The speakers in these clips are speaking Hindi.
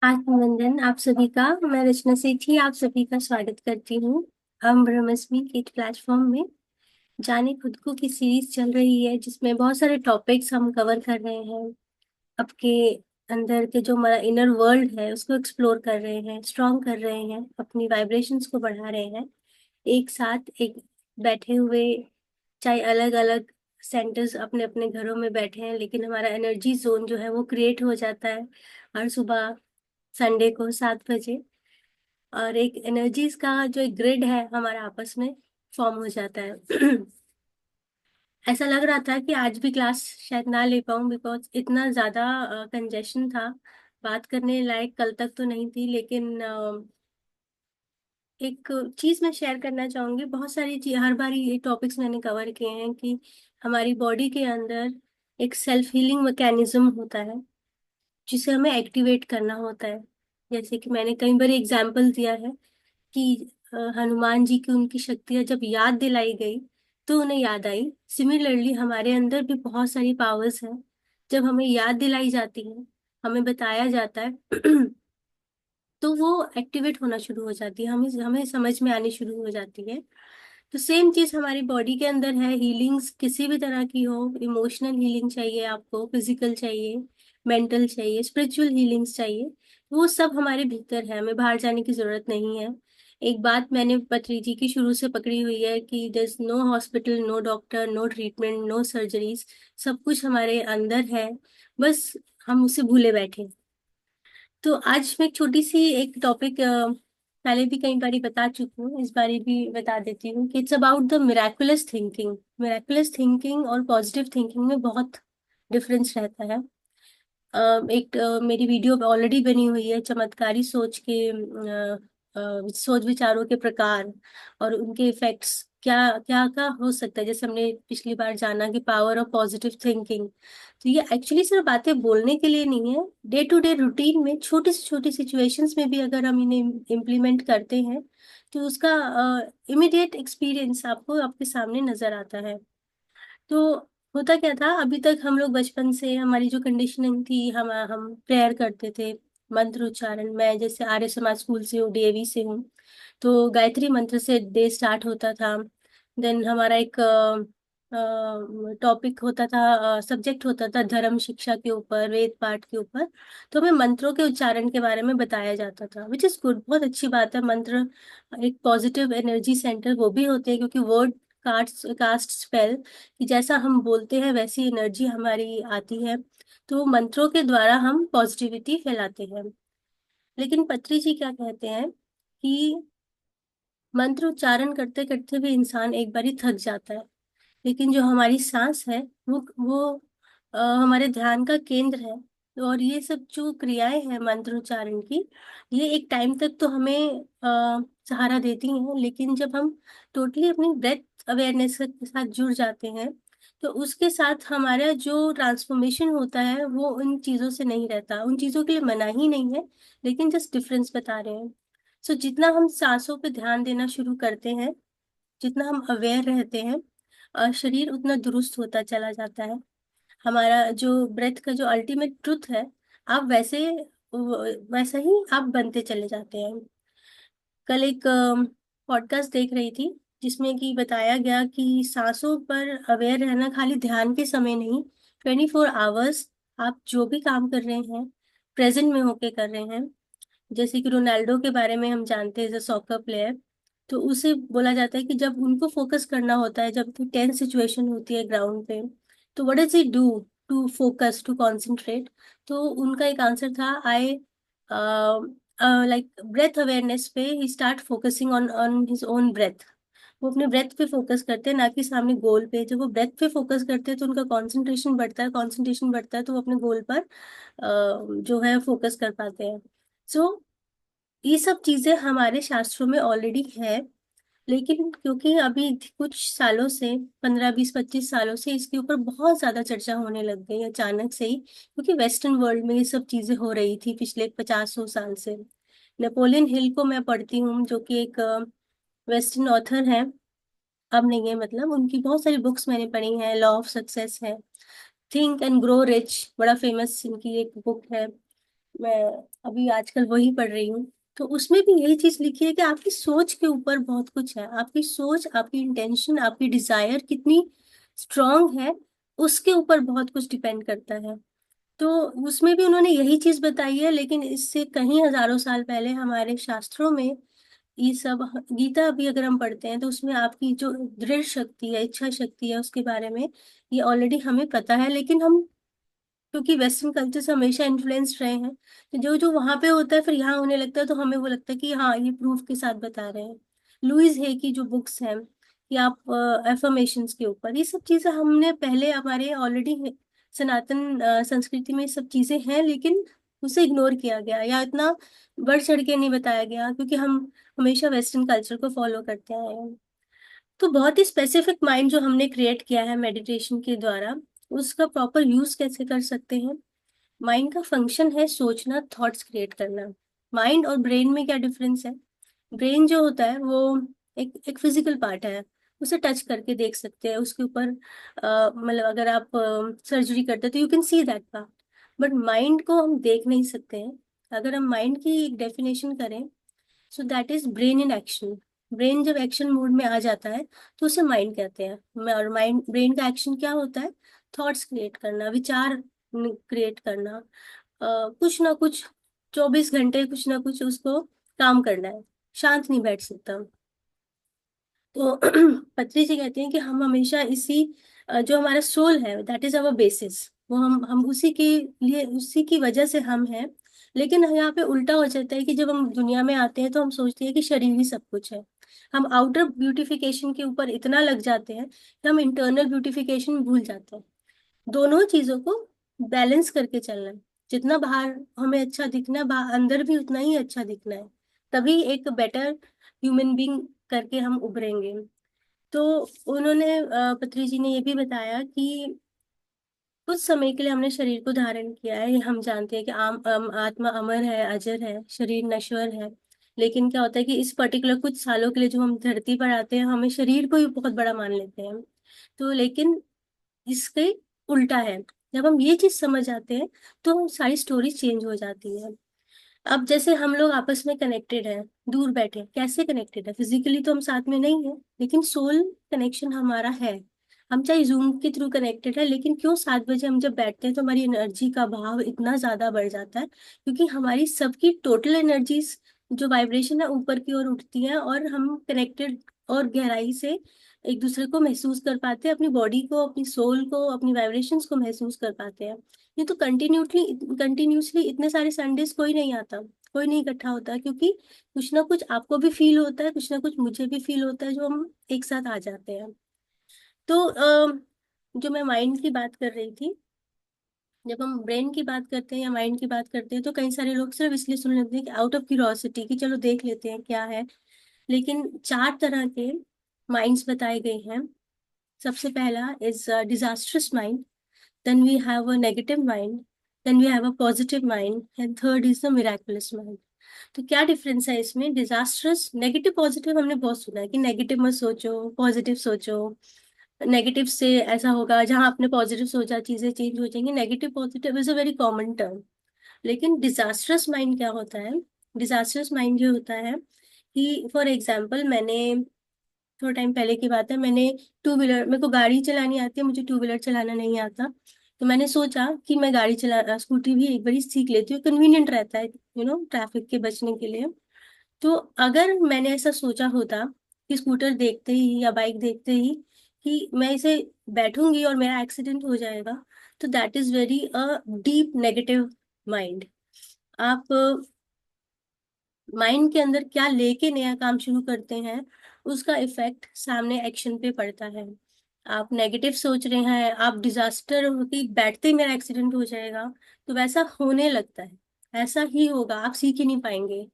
आत्मवंदन आप सभी का। मैं रचना सेठी आप सभी का स्वागत करती हूँ। हम ब्रह्मस्मी के प्लेटफॉर्म में जाने खुद को की सीरीज चल रही है, जिसमें बहुत सारे टॉपिक्स हम कवर कर रहे हैं। आपके अंदर के जो हमारा इनर वर्ल्ड है उसको एक्सप्लोर कर रहे हैं, स्ट्रॉन्ग कर रहे हैं, अपनी वाइब्रेशंस को बढ़ा रहे हैं। एक साथ एक बैठे हुए, चाहे अलग अलग सेंटर्स अपने अपने घरों में बैठे हैं, लेकिन हमारा एनर्जी जोन जो है वो क्रिएट हो जाता है हर सुबह संडे को 7 बजे। और एक एनर्जीज का जो एक ग्रिड है हमारा आपस में फॉर्म हो जाता है। ऐसा लग रहा था कि आज भी क्लास शायद ना ले पाऊँ, बिकॉज इतना ज़्यादा कंजेशन था। बात करने लायक कल तक तो नहीं थी, लेकिन एक चीज़ मैं शेयर करना चाहूँगी। बहुत सारी चीज हर बार ये टॉपिक्स मैंने कवर किए हैं कि हमारी बॉडी के अंदर एक सेल्फ हीलिंग मैकेनिज्म होता है, जिसे हमें एक्टिवेट करना होता है। जैसे कि मैंने कई बार एग्जाम्पल दिया है कि हनुमान जी की उनकी शक्तियां जब याद दिलाई गई तो उन्हें याद आई। सिमिलरली हमारे अंदर भी बहुत सारी पावर्स हैं। जब हमें याद दिलाई जाती है, हमें बताया जाता है तो वो एक्टिवेट होना शुरू हो जाती है, हमें हमें समझ में आनी शुरू हो जाती है। तो सेम चीज हमारी बॉडी के अंदर है। हीलिंग्स किसी भी तरह की हो, इमोशनल हीलिंग चाहिए आपको, फिजिकल चाहिए, मेंटल चाहिए, स्पिरिचुअल हीलिंग्स चाहिए, वो सब हमारे भीतर है, हमें बाहर जाने की जरूरत नहीं है। एक बात मैंने पत्री जी की शुरू से पकड़ी हुई है कि there is no hospital, no doctor, no treatment, no surgeries. सब कुछ हमारे अंदर है, बस हम उसे भूले बैठे। तो आज मैं एक छोटी सी एक टॉपिक पहले भी कई बारी बता चुकी हूँ, इस बारी भी बता देती हूँ कि it's about the miraculous thinking. Miraculous thinking और पॉजिटिव थिंकिंग में बहुत डिफरेंस रहता है। एक मेरी वीडियो ऑलरेडी बनी हुई है, चमत्कारी सोच के सोच विचारों के प्रकार और उनके इफेक्ट्स क्या क्या क्या हो सकता है। जैसे हमने पिछली बार जाना कि पावर ऑफ पॉजिटिव थिंकिंग, तो ये एक्चुअली सिर्फ बातें बोलने के लिए नहीं है। डे टू डे रूटीन में छोटी से छोटी सिचुएशंस में भी अगर हम इन्हें इम्प्लीमेंट करते हैं तो उसका इमीडिएट एक्सपीरियंस आपको आपके सामने नजर आता है। तो होता क्या था, अभी तक हम लोग बचपन से हमारी जो कंडीशनिंग थी, हम प्रेयर करते थे, मंत्र उच्चारण। मैं जैसे आर्य समाज स्कूल से हूँ, डीएवी से हूँ, तो गायत्री मंत्र से डे स्टार्ट होता था। देन हमारा एक टॉपिक होता था, सब्जेक्ट होता था धर्म शिक्षा के ऊपर, वेद पाठ के ऊपर। तो हमें मंत्रों के उच्चारण के बारे में बताया जाता था, विच इज गुड, बहुत अच्छी बात है। मंत्र एक पॉजिटिव एनर्जी सेंटर वो भी होते हैं, क्योंकि वर्ड कास्ट कास्ट स्पेल कि जैसा हम बोलते हैं वैसी एनर्जी हमारी आती है। तो मंत्रों के द्वारा हम पॉजिटिविटी फैलाते हैं। लेकिन पत्री जी क्या कहते हैं कि मंत्र उच्चारण करते करते भी इंसान एक बारी थक जाता है, लेकिन जो हमारी सांस है वो हमारे ध्यान का केंद्र है। और ये सब जो क्रियाएं हैं मंत्र उच्चारण की, ये एक टाइम तक तो हमें सहारा देती हैं, लेकिन जब हम टोटली अपनी ब्रेथ अवेयरनेस के साथ जुड़ जाते हैं तो उसके साथ हमारा जो ट्रांसफॉर्मेशन होता है वो उन चीज़ों से नहीं रहता। उन चीज़ों के लिए मना ही नहीं है, लेकिन जस्ट डिफरेंस बता रहे हैं। सो जितना हम सांसों पे ध्यान देना शुरू करते हैं, जितना हम अवेयर रहते हैं, शरीर उतना दुरुस्त होता चला जाता है। हमारा जो ब्रेथ का जो अल्टीमेट ट्रुथ है, आप वैसे वैसा ही आप बनते चले जाते हैं। कल एक पॉडकास्ट देख रही थी, जिसमें कि बताया गया कि सांसों पर अवेयर रहना खाली ध्यान के समय नहीं, 24 आवर्स आप जो भी काम कर रहे हैं प्रेजेंट में होके कर रहे हैं। जैसे कि रोनाल्डो के बारे में हम जानते हैं, एज अ सॉकर प्लेयर, तो उसे बोला जाता है कि जब उनको फोकस करना होता है, जब टेंस सिचुएशन होती है ग्राउंड पे, तो what does he do to focus, to concentrate? तो उनका एक आंसर था, आई लाइक ब्रेथ अवेयरनेस पे ही start focusing on on his own breath. वो अपने ब्रेथ पे फोकस करते हैं, ना कि सामने गोल पे। जब वो ब्रेथ पे फोकस करते हैं तो उनका कंसंट्रेशन बढ़ता है, कंसंट्रेशन बढ़ता है तो वो अपने गोल पर जो है फोकस कर पाते हैं। सो ये सब चीजें हमारे शास्त्रों में ऑलरेडी है, लेकिन क्योंकि अभी कुछ सालों से, 15 20 25 सालों से इसके ऊपर बहुत ज्यादा चर्चा होने लग गई अचानक से ही, क्योंकि वेस्टर्न वर्ल्ड में ये सब चीजें हो रही थी पिछले 50 100 साल से। नेपोलियन हिल को मैं पढ़ती हूँ, जो कि एक वेस्टर्न ऑथर है, अब नहीं है, मतलब उनकी बहुत सारी बुक्स मैंने पढ़ी हैं। लॉ ऑफ सक्सेस है, थिंक एंड ग्रो रिच, बड़ा फेमस इनकी एक बुक है। मैं अभी आजकल वही पढ़ रही हूँ। तो उसमें भी यही चीज लिखी है कि आपकी सोच के ऊपर बहुत कुछ है। आपकी सोच, आपकी इंटेंशन, आपकी डिजायर कितनी स्ट्रांग है, उसके ऊपर बहुत कुछ डिपेंड करता है। तो उसमें भी उन्होंने यही चीज बताई है, लेकिन इससे कहीं हजारों साल पहले हमारे शास्त्रों में ये सब, गीता भी अगर हम पढ़ते हैं तो उसमें आपकी जो दृढ़ शक्ति है, इच्छा शक्ति है, उसके बारे में ये ऑलरेडी हमें पता है। लेकिन हम क्योंकि वेस्टर्न कल्चर से हमेशा इन्फ्लुएंस्ड रहे हैं, तो जो जो वहां पे होता है फिर यहाँ होने लगता है, तो हमें वो लगता है कि हाँ ये प्रूफ के साथ बता रहे हैं। लुइस है की जो बुक्स हैं, कि आप एफर्मेशंस के ऊपर, ये सब चीजें हमने पहले हमारे ऑलरेडी सनातन संस्कृति में ये सब चीजें हैं, लेकिन उसे इग्नोर किया गया या इतना बढ़ चढ़ के नहीं बताया गया, क्योंकि हम हमेशा वेस्टर्न कल्चर को फॉलो करते आए हैं। तो बहुत ही स्पेसिफिक माइंड जो हमने क्रिएट किया है मेडिटेशन के द्वारा, उसका प्रॉपर यूज कैसे कर सकते हैं। माइंड का फंक्शन है सोचना, थॉट्स क्रिएट करना। माइंड और ब्रेन में क्या डिफरेंस है? ब्रेन जो होता है वो एक एक फिजिकल पार्ट है, उसे टच करके देख सकते हैं, उसके ऊपर मतलब अगर आप सर्जरी करते हैं तो you can see that part. But mind को हम देख नहीं सकते हैं। अगर हम माइंड की एक डेफिनेशन करें, सो that is brain in action. Brain जब एक्शन मोड में आ जाता है तो उसे माइंड कहते हैं। और माइंड, ब्रेन का एक्शन क्या होता है? थॉट्स क्रिएट करना, विचार क्रिएट करना, कुछ ना कुछ 24 घंटे कुछ ना कुछ उसको काम करना है, शांत नहीं बैठ सकता। तो पत्री जी कहते हैं कि हम हमेशा इसी जो हमारा सोल है, दैट इज अवर बेसिस, वो हम उसी के लिए, उसी की वजह से हम हैं। लेकिन यहाँ पे उल्टा हो जाता है कि जब हम दुनिया में आते हैं तो हम सोचते हैं कि शरीर ही सब कुछ है। हम आउटर ब्यूटिफिकेशन के ऊपर इतना लग जाते हैं कि हम इंटरनल ब्यूटिफिकेशन भूल जाते हैं। दोनों चीजों को बैलेंस करके चलना है। जितना बाहर हमें अच्छा दिखना है, अंदर भी उतना ही अच्छा दिखना है। तभी एक बेटर ह्यूमन बीइंग करके हम उभरेंगे। तो उन्होंने पत्री जी ने ये भी बताया कि कुछ समय के लिए हमने शरीर को धारण किया है, ये हम जानते हैं कि आत्मा अमर है, अजर है, शरीर नश्वर है। लेकिन क्या होता है कि इस पर्टिकुलर कुछ सालों के लिए जो हम धरती पर आते हैं, हमें शरीर को ही बहुत बड़ा मान लेते हैं। तो लेकिन इसके उल्टा है। जब हम ये चीज समझ आते हैं तो सारी स्टोरी चेंज हो जाती है। अब जैसे हम लोग आपस में कनेक्टेड हैं, दूर बैठे कैसे कनेक्टेड है? फिजिकली तो हम साथ में नहीं है, लेकिन सोल कनेक्शन हमारा है। हम चाहे जूम के थ्रू कनेक्टेड है, लेकिन क्यों 7 बजे हम जब बैठते हैं तो हमारी एनर्जी का भाव इतना ज्यादा बढ़ जाता है, क्योंकि हमारी सबकी टोटल एनर्जीज जो वाइब्रेशन है ऊपर की ओर उठती है, और हम कनेक्टेड और गहराई से एक दूसरे को महसूस कर पाते हैं, अपनी बॉडी को, अपनी सोल को, अपनी वाइब्रेशंस को महसूस कर पाते हैं। ये तो कंटिन्यूसली इतने सारे संडेज कोई नहीं आता, कोई नहीं इकट्ठा होता, क्योंकि कुछ ना कुछ आपको भी फील होता है, कुछ ना कुछ मुझे भी फील होता है, जो हम एक साथ आ जाते हैं। तो जो मैं माइंड की बात कर रही थी, जब हम ब्रेन की बात करते हैं या माइंड की बात करते हैं तो कई सारे लोग सिर्फ इसलिए सुन लेते हैं कि आउट ऑफ क्यूरियोसिटी, कि चलो देख लेते हैं क्या है। लेकिन 4 तरह के माइंड्स बताए गए हैं। सबसे पहला is disastrous mind, then we have a negative mind, then we have a positive mind, and third is the miraculous mind। तो क्या डिफरेंस है इसमें? डिजास्टर्स, नेगेटिव पॉजिटिव हमने बहुत सुना है कि नेगेटिव मत सोचो, पॉजिटिव सोचो। नेगेटिव से ऐसा होगा, जहां आपने पॉजिटिव सोचा चीजें चेंज हो जाएंगी। Negative positive is a very common term. लेकिन डिजास्टर्स माइंड क्या होता है? डिजास्टर्स माइंड ये होता है कि फॉर एग्जाम्पल, मैंने थोड़ा टाइम पहले की बात है, मैंने टू व्हीलर, मेरे को गाड़ी चलानी आती है, मुझे टू व्हीलर चलाना नहीं आता। तो मैंने सोचा कि मैं गाड़ी चला, स्कूटी भी एक बार सीख लेती हूँ, कन्वीनियंट रहता है ट्रैफिक के बचने के लिए। तो अगर मैंने ऐसा सोचा होता कि स्कूटर देखते ही या बाइक देखते ही कि मैं इसे बैठूंगी और मेरा एक्सीडेंट हो जाएगा, तो that is very a deep negative mind. आप माइंड के अंदर क्या लेके नया काम शुरू करते हैं, उसका इफेक्ट सामने एक्शन पे पड़ता है। आप नेगेटिव सोच रहे हैं, आप डिजास्टर की बैठते ही मेरा एक्सीडेंट हो जाएगा, तो वैसा होने लगता है, ऐसा ही होगा, आप सीख ही नहीं पाएंगे।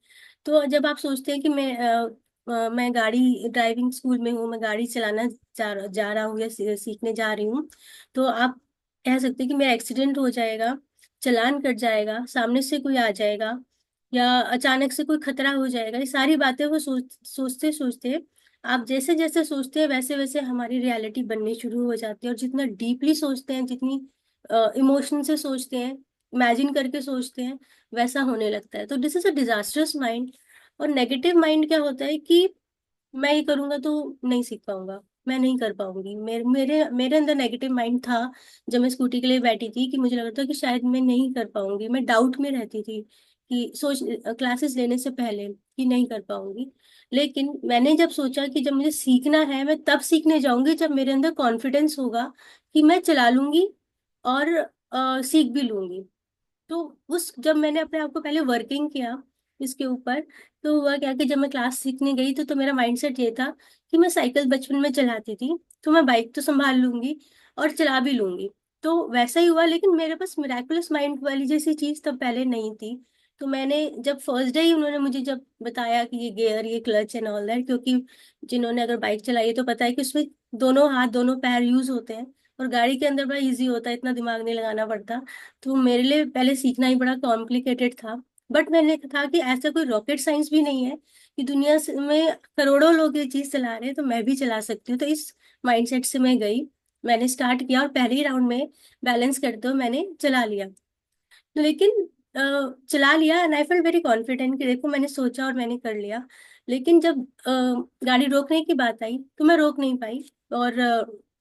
तो जब आप सोचते हैं कि मैं गाड़ी ड्राइविंग स्कूल में हूँ, मैं गाड़ी चलाना जा रहा हूँ या सीखने जा रही हूँ, तो आप कह सकते हैं कि मेरा एक्सीडेंट हो जाएगा, चालान कट जाएगा, सामने से कोई आ जाएगा, या अचानक से कोई खतरा हो जाएगा। ये सारी बातें वो सोचते सोचते, आप जैसे जैसे सोचते हैं वैसे वैसे हमारी रियलिटी बननी शुरू हो जाती है। और जितना डीपली सोचते हैं, जितनी इमोशन से सोचते हैं, इमेजिन करके सोचते हैं वैसा होने लगता है। तो this is a disasters mind. और नेगेटिव माइंड क्या होता है कि मैं ये करूंगा तो नहीं सीख पाऊंगा, मैं नहीं कर पाऊंगी। मेरे मेरे मेरे अंदर नेगेटिव माइंड था जब मैं स्कूटी के लिए बैठी थी, कि मुझे लग रहा था कि शायद मैं नहीं कर पाऊंगी। मैं डाउट में रहती थी कि सोच क्लासेस लेने से पहले कि नहीं कर पाऊंगी। लेकिन मैंने जब सोचा कि जब मुझे सीखना है मैं तब सीखने जाऊंगी जब मेरे अंदर कॉन्फिडेंस होगा कि मैं चला लूंगी और सीख भी लूंगी। तो उस जब मैंने अपने आप को पहले वर्किंग किया इसके ऊपर, तो हुआ क्या कि जब मैं क्लास सीखने गई तो मेरा माइंडसेट ये था कि मैं साइकिल बचपन में चलाती थी, तो मैं बाइक तो संभाल लूंगी और चला भी लूंगी। तो वैसा ही हुआ, लेकिन मेरे पास मिराकुलस माइंड वाली जैसी चीज तब पहले नहीं थी। तो मैंने जब फर्स्ट डे ही उन्होंने मुझे जब बताया कि ये गियर, ये क्लच एंड ऑल दैट, क्योंकि जिन्होंने अगर बाइक चलाई है तो पता है कि उसमें दोनों हाथ दोनों पैर यूज होते हैं, और गाड़ी के अंदर बड़ा इजी होता है, इतना दिमाग नहीं लगाना पड़ता। तो मेरे लिए पहले सीखना ही बड़ा कॉम्प्लिकेटेड था। बट मैंने कहा कि ऐसा कोई रॉकेट साइंस भी नहीं है कि में करोड़ों लोग ये चीज चला रहे हैं तो मैं भी चला सकती हूँ। तो इस माइंडसेट से मैं गई, मैंने स्टार्ट किया और पहले ही राउंड में बैलेंस करते हुए मैंने चला लिया। लेकिन चला लिया and I felt very confident कि देखो मैंने सोचा और मैंने कर लिया। लेकिन जब गाड़ी रोकने की बात आई तो मैं रोक नहीं पाई, और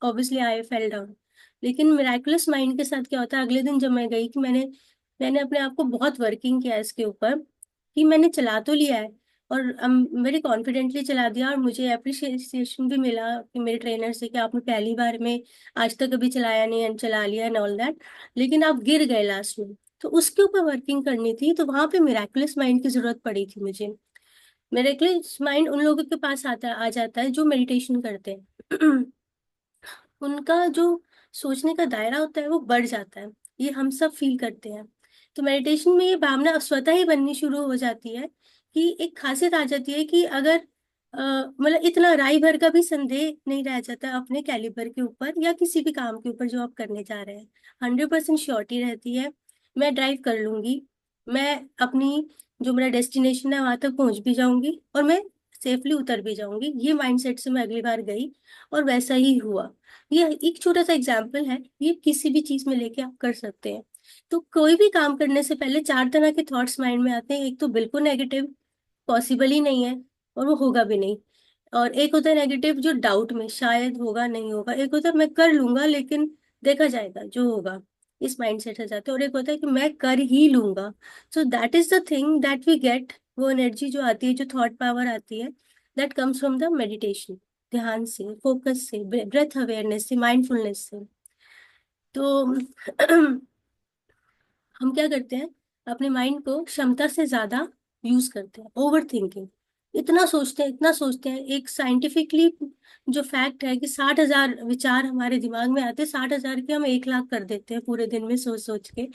ऑब्वियसली आई फेल डाउन। लेकिन मिराकुलस माइंड के साथ क्या होता है, अगले दिन जब मैं गई कि मैंने मैंने अपने आप को बहुत वर्किंग किया इसके ऊपर कि मैंने चला तो लिया है, और वेरी कॉन्फिडेंटली चला दिया, और मुझे अप्रिशिएशन भी मिला कि मेरे ट्रेनर से कि आपने पहली बार में आज तक कभी चलाया नहीं एंड चला लिया एंड ऑल दैट, लेकिन आप गिर गए लास्ट में। तो उसके ऊपर वर्किंग करनी थी, तो वहां पे मिराकुलस माइंड की जरूरत पड़ी थी मुझे। मिराकुलस माइंड उन लोगों के पास आ जाता है जो मेडिटेशन करते हैं। उनका जो सोचने का दायरा होता है वो बढ़ जाता है, ये हम सब फील करते हैं। तो मेडिटेशन में ये भावना स्वतः ही बननी शुरू हो जाती है कि एक खासियत आ जाती है कि अगर मतलब इतना राई भर का भी संदेह नहीं रह जाता अपने कैलिबर के ऊपर या किसी भी काम के ऊपर जो आप करने जा रहे हैं। 100% श्योरिटी रहती है, मैं ड्राइव कर लूंगी, मैं अपनी जो मेरा डेस्टिनेशन है वहां तक पहुंच भी जाऊंगी और मैं सेफली उतर भी जाऊंगी। ये माइंडसेट से मैं अगली बार गई और वैसा ही हुआ। ये एक छोटा सा एग्जाम्पल है, ये किसी भी चीज में लेके आप कर सकते हैं। तो कोई भी काम करने से पहले चार तरह के थॉट्स माइंड में आते हैं। एक तो बिल्कुल नेगेटिव, पॉसिबल ही नहीं है और वो होगा भी नहीं। और एक होता है नेगेटिव जो डाउट में शायद होगा नहीं होगा। एक होता है मैं कर लूंगा लेकिन देखा जाएगा जो होगा, इस माइंडसेट से जाते हैं। और एक होता है कि मैं कर ही लूंगा। So that is the thing that we get, वो एनर्जी जो आती है, जो थॉट पावर आती है, that comes from the meditation. ध्यान से, फोकस से, ब्रेथ अवेयरनेस से, माइंडफुलनेस से। तो हम क्या करते हैं, अपने माइंड को क्षमता से ज्यादा यूज करते हैं, ओवर थिंकिंग। इतना सोचते हैं, इतना सोचते हैं। एक साइंटिफिकली जो फैक्ट है कि 60,000 विचार हमारे दिमाग में आते हैं, 60,000 के हम 1 लाख कर देते हैं पूरे दिन में सोच सोच के।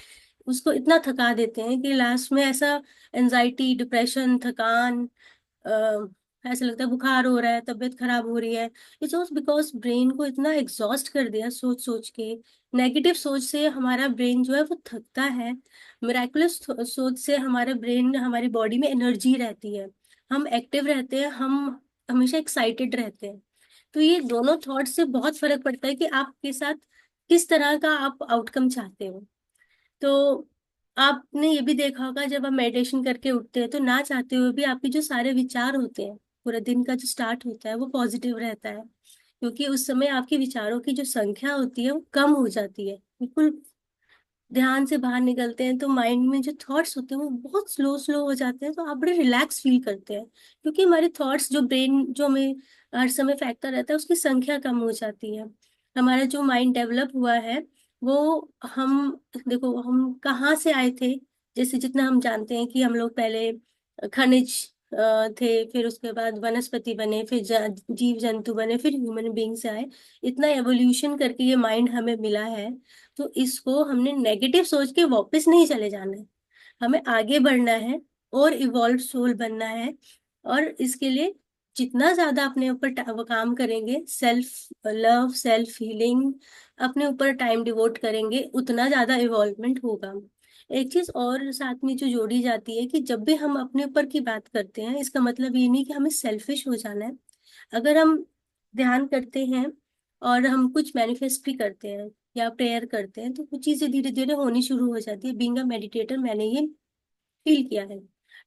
उसको इतना थका देते हैं कि लास्ट में ऐसा एनजाइटी, डिप्रेशन, थकान, ऐसा लगता है बुखार हो रहा है, तबीयत खराब हो रही है। इट्स ऑल बिकॉज ब्रेन को इतना एग्जॉस्ट कर दिया सोच सोच के। नेगेटिव सोच से हमारा ब्रेन जो है वो थकता है, मिराकुलस सोच से हमारा ब्रेन, हमारी बॉडी में एनर्जी रहती है, हम एक्टिव रहते हैं, हम हमेशा एक्साइटेड रहते हैं। तो ये दोनों थॉट से बहुत फर्क पड़ता है कि आपके साथ किस तरह का आप आउटकम चाहते हो। तो आपने ये भी देखा होगा जब आप मेडिटेशन करके उठते हैं तो ना चाहते हुए भी आपके जो सारे विचार होते हैं, पूरा दिन का जो स्टार्ट होता है वो पॉजिटिव रहता है, क्योंकि उस समय आपके विचारों की जो संख्या होती है वो कम हो जाती है। बिल्कुल ध्यान से बाहर निकलते हैं तो माइंड में जो थॉट्स होते हैं वो बहुत स्लो स्लो हो जाते हैं, तो आप बड़े रिलैक्स फील करते हैं, क्योंकि हमारे थॉट्स, जो ब्रेन जो हमें हर समय फेंकता रहता है, उसकी संख्या कम हो जाती है। हमारा जो माइंड डेवलप हुआ है वो, हम देखो हम कहाँ से आए थे। जैसे जितना हम जानते हैं कि हम लोग पहले खनिज थे, फिर उसके बाद वनस्पति बने, फिर जीव जंतु बने, फिर ह्यूमन बींग से आए। इतना एवोल्यूशन करके ये माइंड हमें मिला है। तो इसको हमने नेगेटिव सोच के वापस नहीं चले जाना है, हमें आगे बढ़ना है और इवॉल्व सोल बनना है। और इसके लिए जितना ज्यादा अपने ऊपर वो काम करेंगे, सेल्फ लव, सेल्फ हीलिंग, अपने ऊपर टाइम डिवोट करेंगे, उतना ज्यादा इवॉल्वमेंट होगा। एक चीज और साथ में जो जोड़ी जाती है कि जब भी हम अपने ऊपर की बात करते हैं, इसका मतलब ये नहीं कि हमें सेल्फिश हो जाना है। अगर हम ध्यान करते हैं और हम कुछ मैनिफेस्ट भी करते हैं, या प्रेयर करते हैं, तो वो चीजें धीरे धीरे होनी शुरू हो जाती है। बीइंग अ मेडिटेटर मैंने ये फील किया है।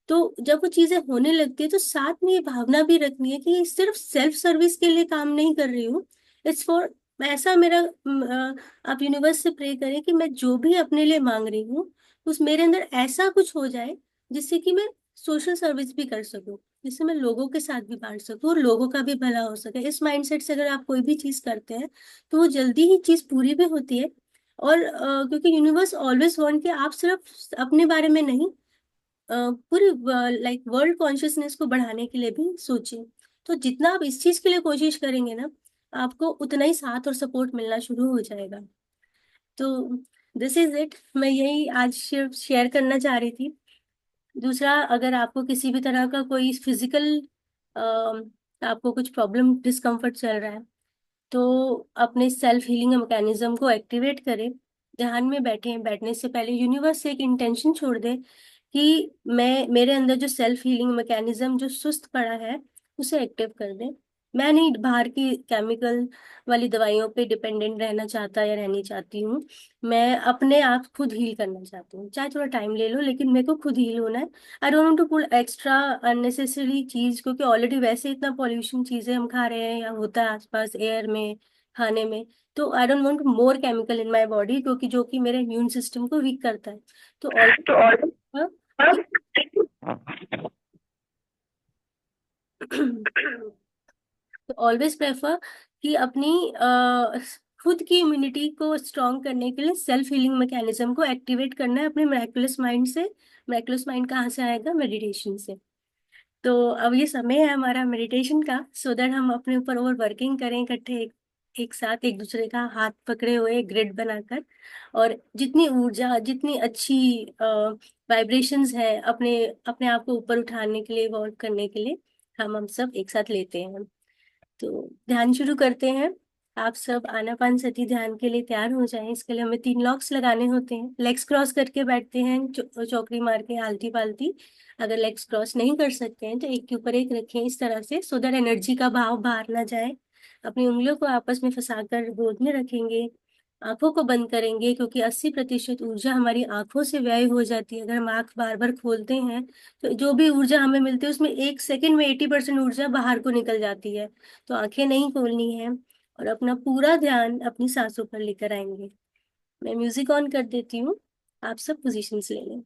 तो जब वो चीजें होने लगती है तो साथ में ये भावना भी रखनी है कि सिर्फ सेल्फ सर्विस के लिए काम नहीं कर रही हूँ। इट्स फॉर, ऐसा मेरा आप यूनिवर्स से प्रे करें कि मैं जो भी अपने लिए मांग रही हूँ उस मेरे अंदर ऐसा कुछ हो जाए जिससे कि मैं सोशल सर्विस भी कर सकूं, जिससे मैं लोगों के साथ भी बांट सकूं और लोगों का भी भला हो सके। इस माइंडसेट से अगर आप कोई भी चीज करते हैं तो वो जल्दी ही चीज पूरी भी होती है। और क्योंकि यूनिवर्स ऑलवेज वांट कि आप सिर्फ अपने बारे में नहीं, पूरी लाइक वर्ल्ड कॉन्शियसनेस को बढ़ाने के लिए भी सोचें। तो जितना आप इस चीज के लिए कोशिश करेंगे ना, आपको उतना ही साथ और सपोर्ट मिलना शुरू हो जाएगा। तो दिस इज इट, मैं यही आज शेयर करना चाह रही थी। दूसरा, अगर आपको किसी भी तरह का कोई फिजिकल, आपको कुछ प्रॉब्लम डिस्कम्फर्ट चल रहा है, तो अपने सेल्फ हीलिंग मैकेनिज्म को एक्टिवेट करें। ध्यान में बैठे, बैठने से पहले यूनिवर्स से एक इंटेंशन छोड़ दें कि मैं, मेरे अंदर जो सेल्फ हीलिंग मैकेनिज्म जो सुस्त पड़ा है उसे एक्टिव कर दें। मैं नहीं बाहर की केमिकल वाली दवाइयों पे डिपेंडेंट रहना चाहता या रहनी चाहती हूँ। मैं अपने आप खुद हील करना चाहती हूँ, चाहे थोड़ा टाइम ले लो, लेकिन मेरे को खुद हील होना है। I don't want to put extra unnecessary चीज, क्योंकि ऑलरेडी वैसे इतना पॉल्यूशन चीजें हम खा रहे हैं या होता है आसपास एयर में, खाने में। तो आई don't want more chemical in my body, क्योंकि जो कि मेरे इम्यून सिस्टम को वीक करता है। तो ऑल तो और तो ऑलवेज प्रेफर कि अपनी खुद की इम्यूनिटी को स्ट्रॉन्ग करने के लिए सेल्फ हीलिंग मैकेनिज्म को एक्टिवेट करना है अपने मेराकुलस माइंड से। मेराकुलस माइंड कहाँ से आएगा? मेडिटेशन से। तो अब ये समय है हमारा मेडिटेशन का, सो दैट हम अपने ऊपर और वर्किंग करें इकट्ठे, एक साथ एक दूसरे का हाथ पकड़े हुए ग्रिड बनाकर। और जितनी ऊर्जा, जितनी अच्छी वाइब्रेशंस है अपने अपने आप को ऊपर उठाने के लिए, इवॉल्व करने के लिए, हम सब एक साथ लेते हैं। तो ध्यान शुरू करते हैं। आप सब आनापान सती ध्यान के लिए तैयार हो जाएं। इसके लिए हमें 3 लॉक्स लगाने होते हैं। लेग्स क्रॉस करके बैठते हैं, चौकड़ी मार के आलती पालती। अगर लेग्स क्रॉस नहीं कर सकते हैं तो एक के ऊपर एक रखें इस तरह से, सो दैट एनर्जी का भाव बाहर ना जाए। अपनी उंगलियों को आपस में फंसाकर गोद में रखेंगे। आंखों को बंद करेंगे, क्योंकि 80% ऊर्जा हमारी आंखों से व्यय हो जाती है। अगर हम आंख बार बार खोलते हैं तो जो भी ऊर्जा हमें मिलती है उसमें 1 सेकंड में 80% ऊर्जा बाहर को निकल जाती है। तो आंखें नहीं खोलनी है और अपना पूरा ध्यान अपनी सांसों पर लेकर आएंगे। मैं म्यूजिक ऑन कर देती हूँ, आप सब पोजीशंस ले लें।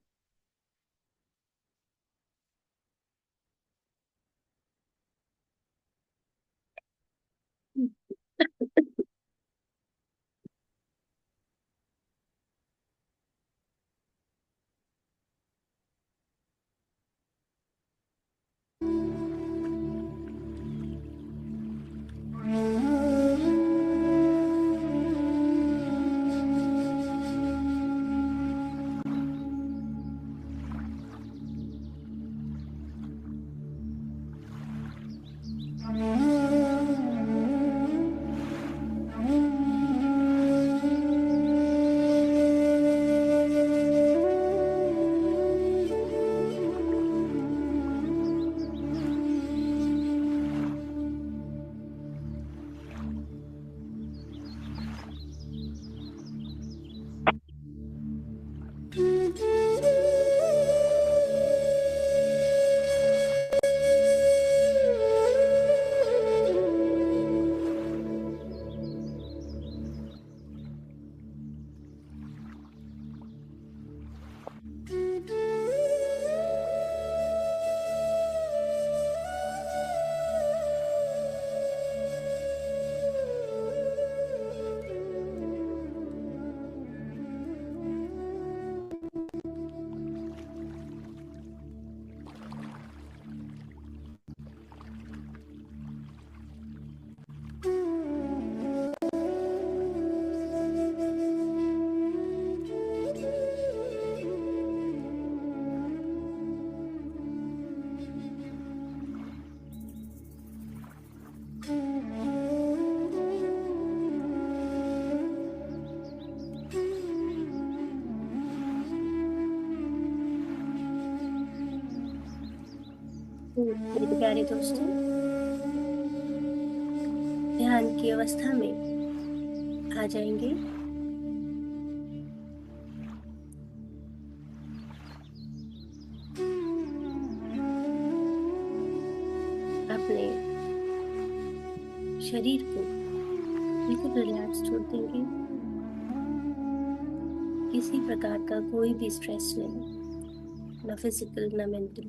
मेरे प्यारे दोस्तों, ध्यान की अवस्था में आ जाएंगे। शरीर को बिल्कुल रिलैक्स छोड़ देंगे। किसी प्रकार का कोई भी स्ट्रेस नहीं, ना फिजिकल ना मेंटल।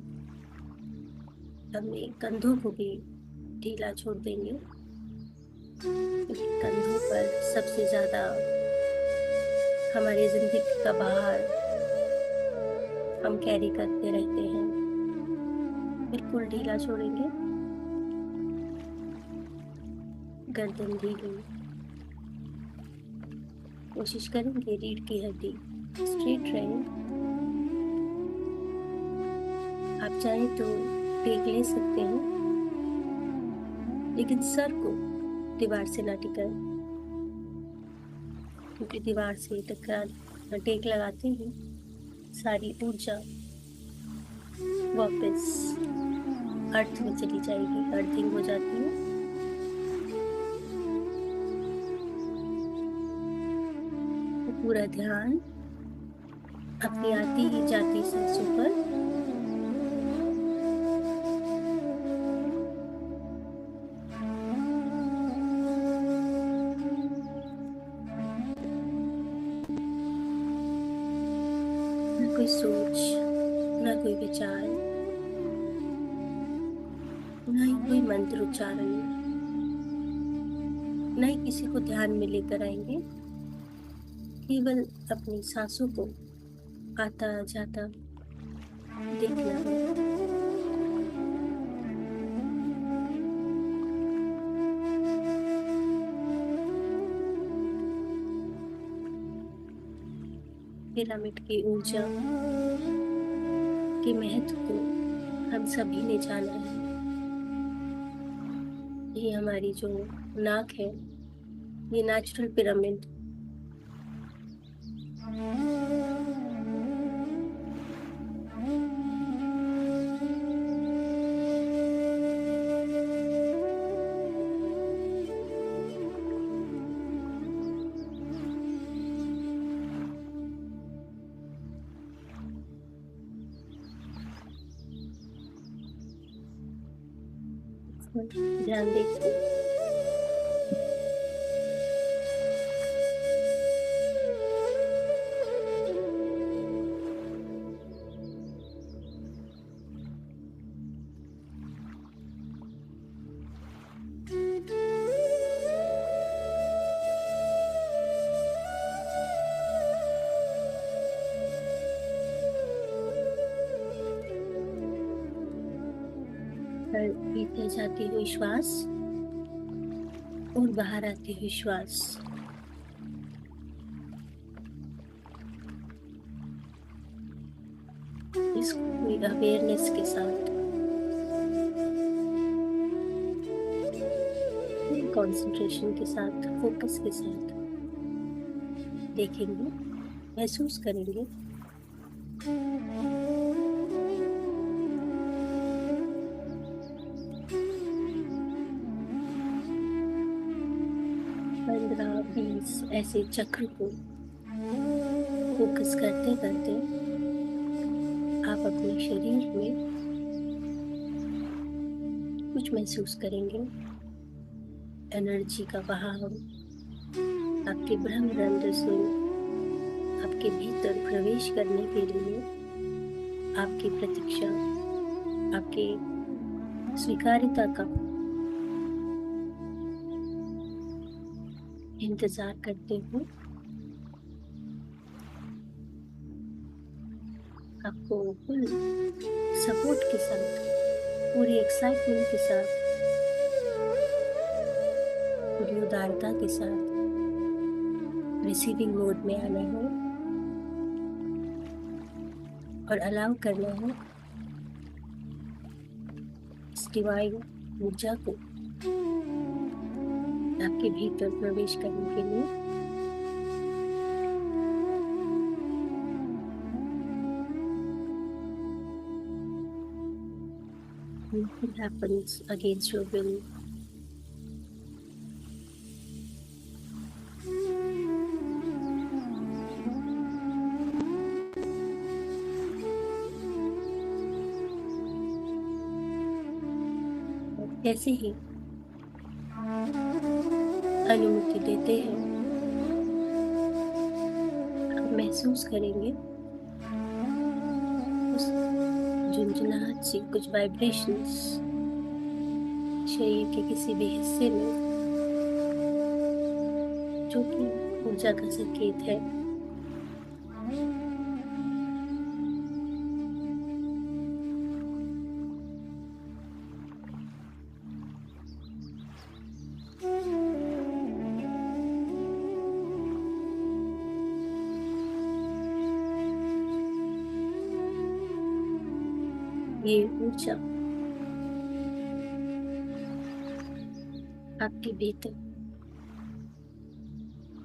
अपने कंधों को भी ढीला छोड़ देंगे, क्योंकि कंधों पर सबसे ज्यादा हमारी जिंदगी का भार हम कैरी करते रहते हैं। बिल्कुल ढीला छोड़ेंगे। गर्दन ढीली। कोशिश करेंगे रीढ़ की हड्डी स्ट्रेट रहे। आप चाहें तो टेक ले सकते हैं, लेकिन सर को दीवार से ना टिकाएं, क्योंकि दीवार से टकरा टेक लगाते ही सारी ऊर्जा वापस अर्थ में चली जाएगी, अर्थिंग हो जाती है। तो पूरा ध्यान अपनी आती ही जाती सांसों पर। न कोई सोच, न कोई विचार, न ही कोई मंत्र उच्चारण, न ही किसी को ध्यान में लेकर आएंगे। केवल अपनी सांसों को आता जाता देखना है। पिरामिड की ऊर्जा के महत्व को हम सभी ने जाना है। ये हमारी जो नाक है, ये नेचुरल पिरामिड ध्यान देखते। भीतर जाती हुई श्वास और बाहर आती हुई श्वास। इसको अवेयरनेस के साथ, कंसंट्रेशन के साथ, फोकस के साथ देखेंगे, महसूस करेंगे। ऐसे चक्र को फोकस करते करते आप अपने शरीर में कुछ महसूस करेंगे। एनर्जी का बहाव आपके ब्रह्मरंध्र से आपके भीतर प्रवेश करने के लिए आपकी प्रतीक्षा, आपके स्वीकार्यता का इंतजार करते हुए आपको फुल सपोर्ट के साथ, पूरी एक्साइटमेंट के साथ, पूरी उदारता के साथ रिसीविंग मोड में आना है और अलाउ करना है इस डिवाइन ऊर्जा को आपके भीतर प्रवेश करने के लिए। It happens against your will. जैसे ही अनुमति देते हैं, हम महसूस करेंगे उस झुंझुनाहट सी कुछ वाइब्रेशंस शरीर के किसी भी हिस्से में, जो कि ऊर्जा का संकेत है। ये ऊर्जा आपके भीतर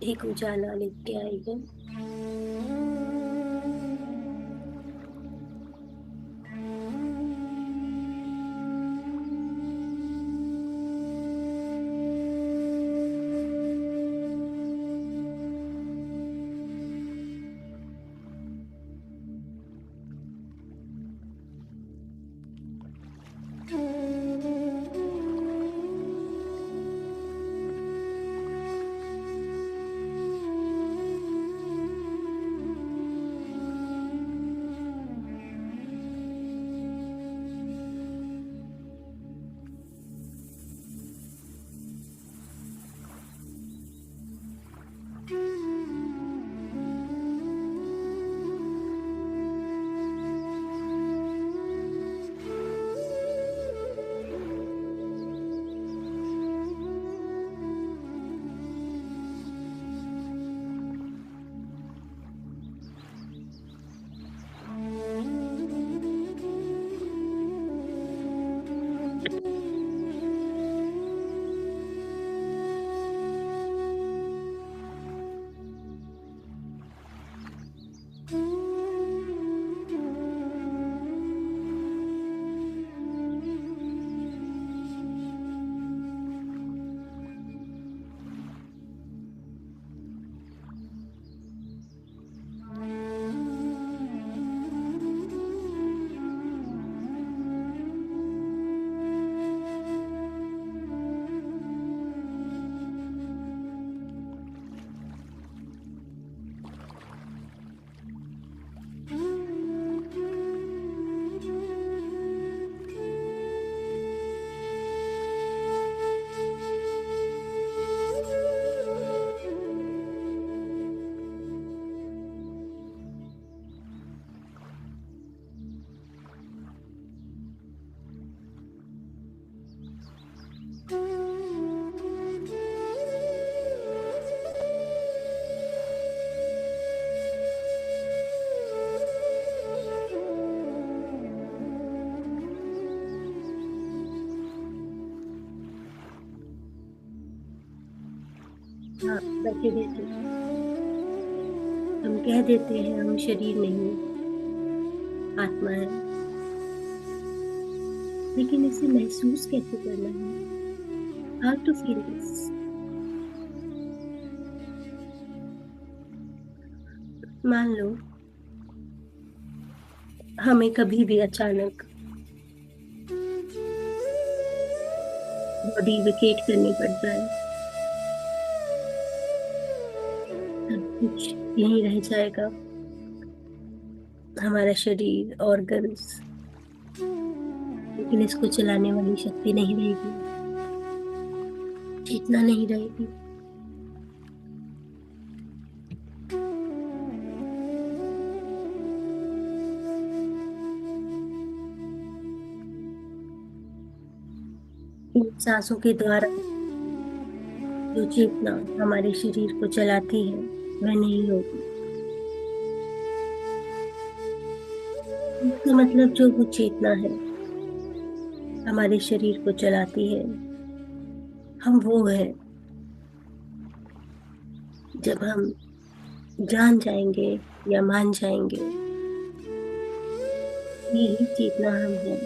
एक उजाला लेके आई है। हाँ, बैठे बैठे हम कह देते हैं हम शरीर नहीं, आत्मा है, लेकिन इसे महसूस कैसे करना है? How to feel this? मान लो हमें कभी भी अचानक बॉडी वेकेट करनी पड़ जाए, सब कुछ यहीं रह जाएगा, हमारा शरीर, ऑर्गन्स, लेकिन इसको चलाने वाली शक्ति नहीं रहेगी, चेतना नहीं रहेगी। इन सांसों के द्वारा जो चेतना हमारे शरीर को चलाती है वह नहीं होगी। इसका मतलब जो वो चेतना है हमारे शरीर को चलाती है, हम वो है। जब हम जान जाएंगे या मान जाएंगे यही चेतना हम है,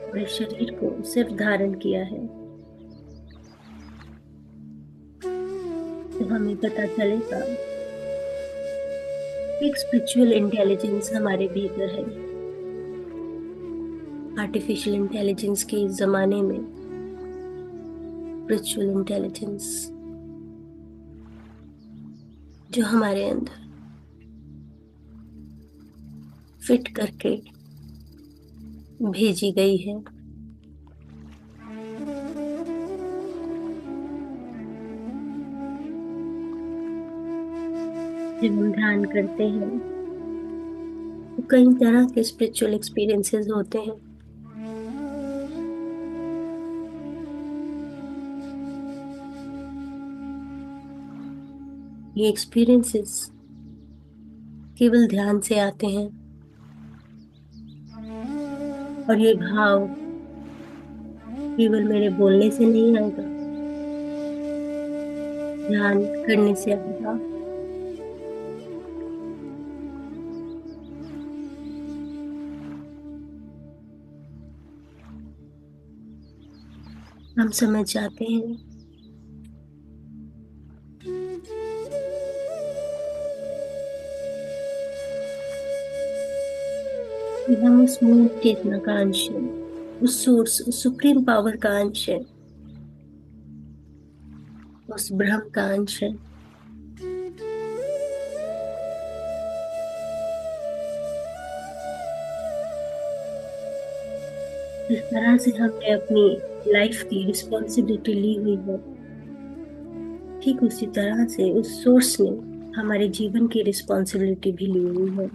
और इस शरीर को सिर्फ धारण किया है, तो हमें पता चलेगा एक स्पिरिचुअल इंटेलिजेंस हमारे भीतर है। आर्टिफिशियल इंटेलिजेंस के इस जमाने में स्पिरिचुअल इंटेलिजेंस जो हमारे अंदर फिट करके भेजी गई है। जब हम ध्यान करते हैं तो कई तरह के स्पिरिचुअल एक्सपीरियंसेस होते हैं। ये एक्सपीरियंसेस केवल ध्यान से आते हैं और ये भाव केवल मेरे बोलने से नहीं आएगा, ध्यान करने से आएगा। हम समझ जाते हैं कि हम उस मूल चेतना का अंश है, उस सोर्स, उस सुप्रीम पावर का अंश है, उस ब्रह्म का अंश है। जिस तरह से हमने अपनी लाइफ की रिस्पॉन्सिबिलिटी ली हुई है, ठीक उसी तरह से उस सोर्स ने हमारे जीवन की रिस्पॉन्सिबिलिटी भी ली हुई है।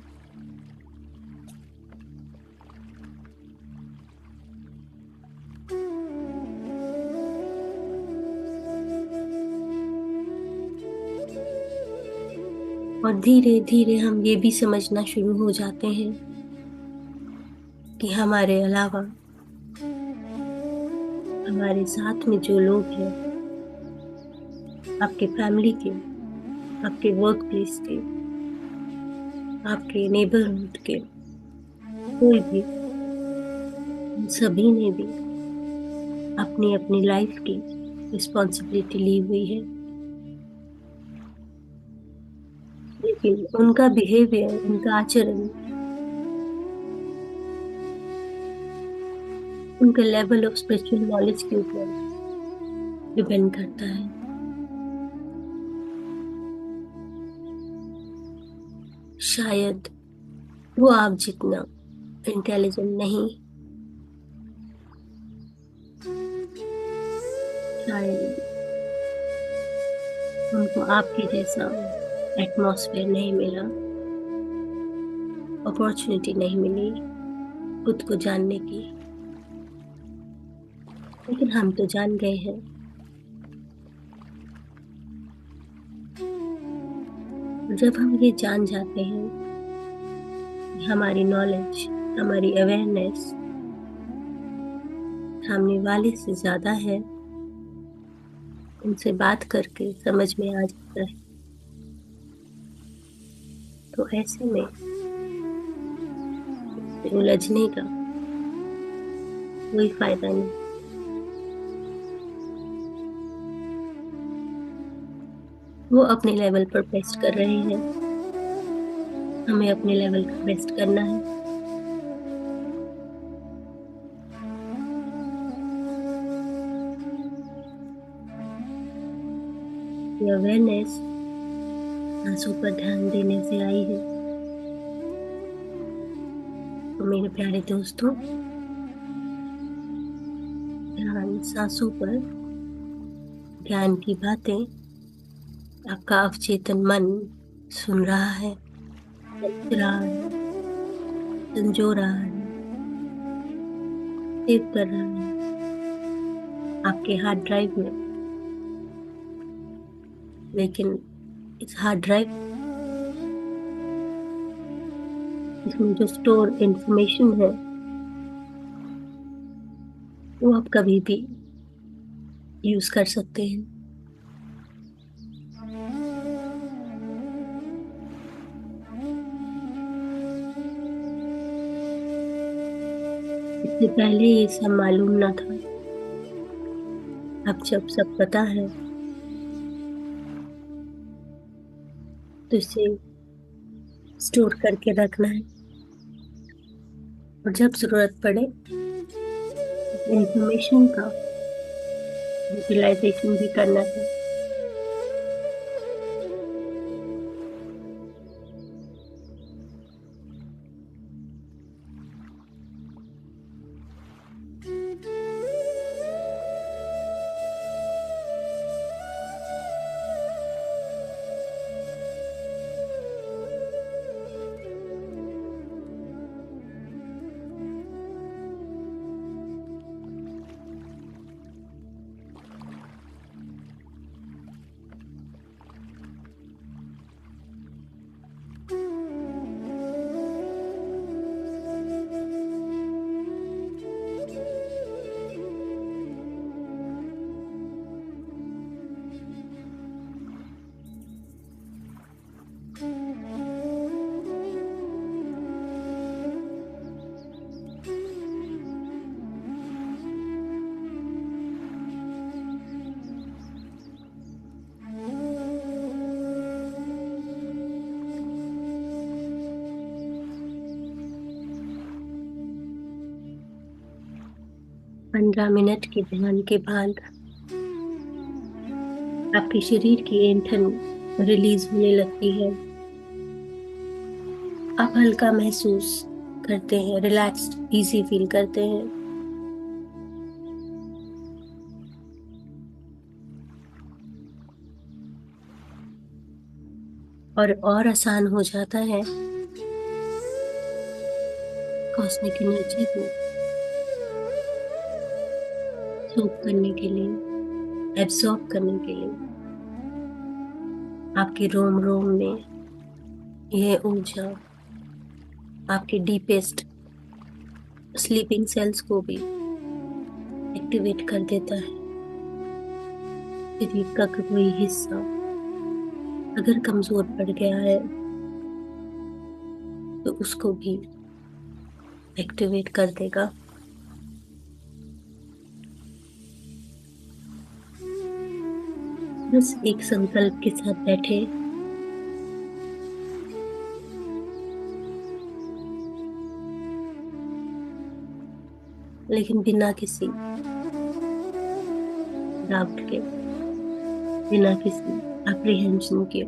और धीरे धीरे हम ये भी समझना शुरू हो जाते हैं कि हमारे अलावा हमारे साथ में जो लोग हैं, आपके फैमिली के, आपके वर्क प्लेस के, आपके नेबरहुड के, कोई भी, उन सभी ने भी अपनी अपनी लाइफ की रिस्पॉन्सिबिलिटी ली हुई है। लेकिन उनका बिहेवियर, उनका आचरण, उनके लेवल ऑफ स्पिरिचुअल नॉलेज के ऊपर डिपेंड करता है। शायद वो आप जितना इंटेलिजेंट नहीं, शायद उनको आपके जैसा एटमॉस्फेयर नहीं मिला, अपॉर्चुनिटी नहीं मिली खुद को जानने की, लेकिन हम तो जान गए हैं। जब हम ये जान जाते हैं कि हमारी नॉलेज, हमारी अवेयरनेस सामने वाले से ज्यादा है, उनसे बात करके समझ में आ जाता है, तो ऐसे में उलझने का कोई फायदा नहीं। वो अपने लेवल पर बेस्ट कर रहे हैं, हमें अपने लेवल का बेस्ट करना है। ये अवेयरनेस सांसों पर ध्यान देने से आई है। तो मेरे प्यारे दोस्तों, ध्यान सांसों पर, ज्ञान की बातें आपका अवचेतन मन सुन रहा है, समझ रहा है, संजो रहा है, सेव कर रहा है आपके हार्ड ड्राइव में। लेकिन इस हार्ड ड्राइव, इसमें जो स्टोर इंफॉर्मेशन है, वो आप कभी भी यूज कर सकते हैं। इससे पहले ये सब मालूम ना था, अब जब सब पता है तो इसे स्टोर करके रखना है, और जब जरूरत पड़े इंफॉर्मेशन का यूटिलाइजेशन भी करना है। पंद्रह मिनट के ध्यान के बाद आपके शरीर की ऐंठन रिलीज होने लगती है। आप हल्का महसूस करते हैं, रिलैक्स्ड, इजी फील करते हैं। और आसान हो जाता है कॉस्मिक एनर्जी को सोख करने के लिए, एब्सॉर्ब करने के लिए। आपके रोम रोम में यह ऊर्जा आपके डीपेस्ट स्लीपिंग सेल्स को भी एक्टिवेट कर देता है। शरीर का कोई हिस्सा अगर कमजोर पड़ गया है तो उसको भी एक्टिवेट कर देगा। बस एक संकल्प के साथ बैठे, लेकिन बिना किसी डाउट के, बिना किसी अप्रीहेंशन के।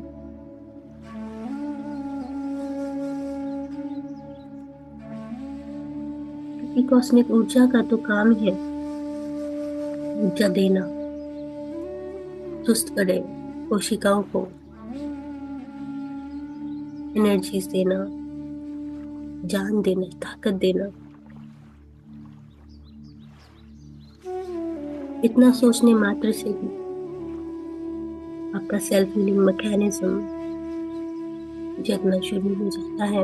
क्योंकि कॉस्मिक ऊर्जा का तो काम है ऊर्जा देना, सुस्त पड़े कोशिकाओं को एनर्जीज देना, जान देना, ताकत देना। इतना सोचने मात्र से भी आपका सेल्फ हीलिंग मैकेनिज्म जगना शुरू हो जाता है।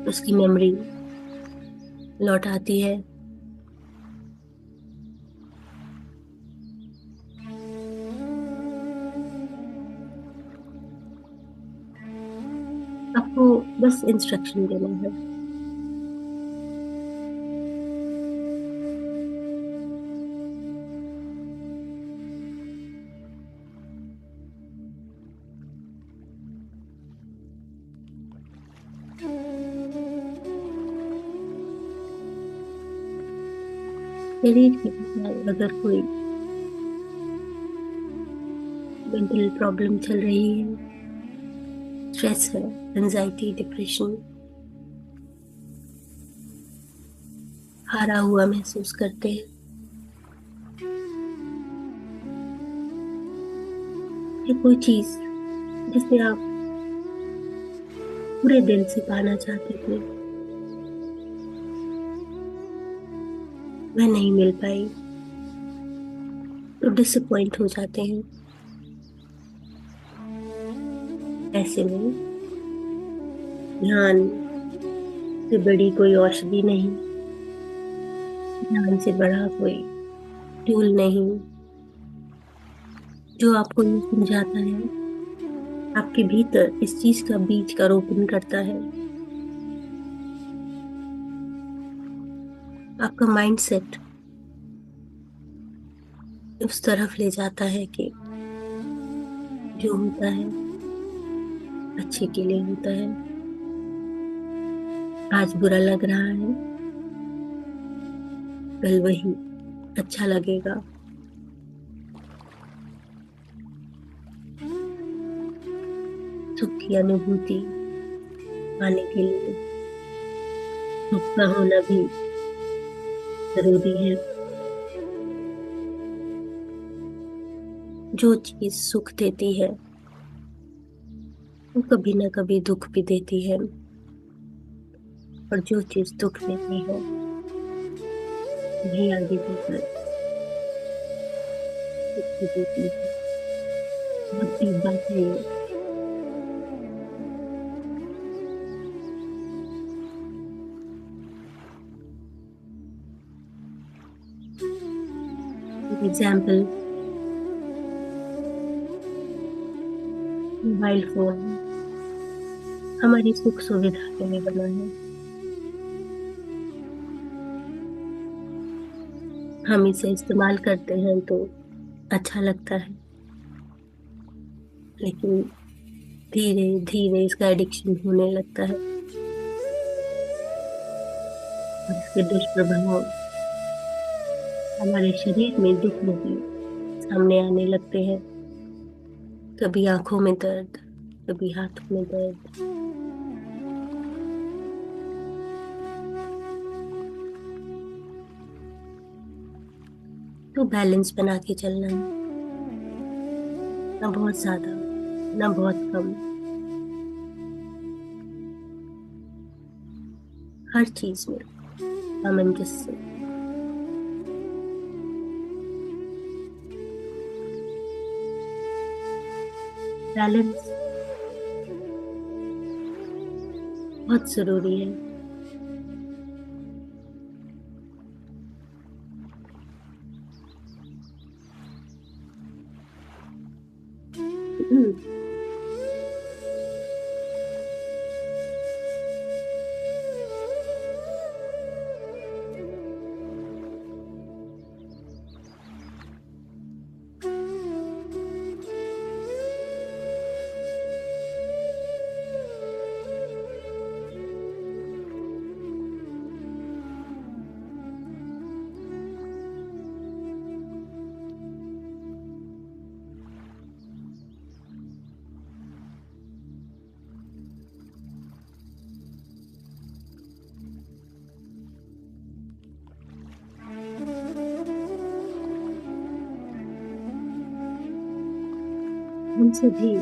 उसकी मेमोरी लौट आती है। आपको बस इंस्ट्रक्शन देना है। शरीर की बजाय अगर कोई मेंटल प्रॉब्लम चल रही है, स्ट्रेस है, एंजाइटी, डिप्रेशन, हारा हुआ महसूस करते हैं, या कोई चीज जिसे आप पूरे दिल से पाना चाहते थे, वह नहीं मिल पाई, तो डिसअपॉइंट हो जाते हैं। ऐसे में ध्यान से बड़ी कोई औषधि नहीं, ध्यान से बड़ा कोई टूल नहीं, जो आपको ये समझाता है, आपके भीतर इस चीज का बीज का रोपण करता है। आपका माइंडसेट उस तरफ ले जाता है कि जो होता है अच्छे के लिए होता है। आज बुरा लग रहा है, कल वही अच्छा लगेगा। सुख की अनुभूति पाने के लिए दुख का होना भी जरूरी है। जो चीज सुख देती है वो कभी ना कभी दुख भी देती है, और जो चीज दुख देती है वही आगे चलकर दुख भी देती है। बहुत डीप बात है ये। एग्जाम्पल, मोबाइल फोन हमारी सुख सुविधा के लिए बना है। हम इसे इस्तेमाल करते हैं तो अच्छा लगता है, लेकिन धीरे धीरे इसका एडिक्शन होने लगता है और इसके दुष्प्रभाव हमारे शरीर में दुख में भी सामने आने लगते हैं। कभी आंखों में दर्द, कभी हाथों में दर्द। तो बैलेंस बना के चलना है, ना बहुत ज्यादा ना बहुत कम। हर चीज में सामंजस्य। बैलेंस बहुत जरूरी है। हम सभी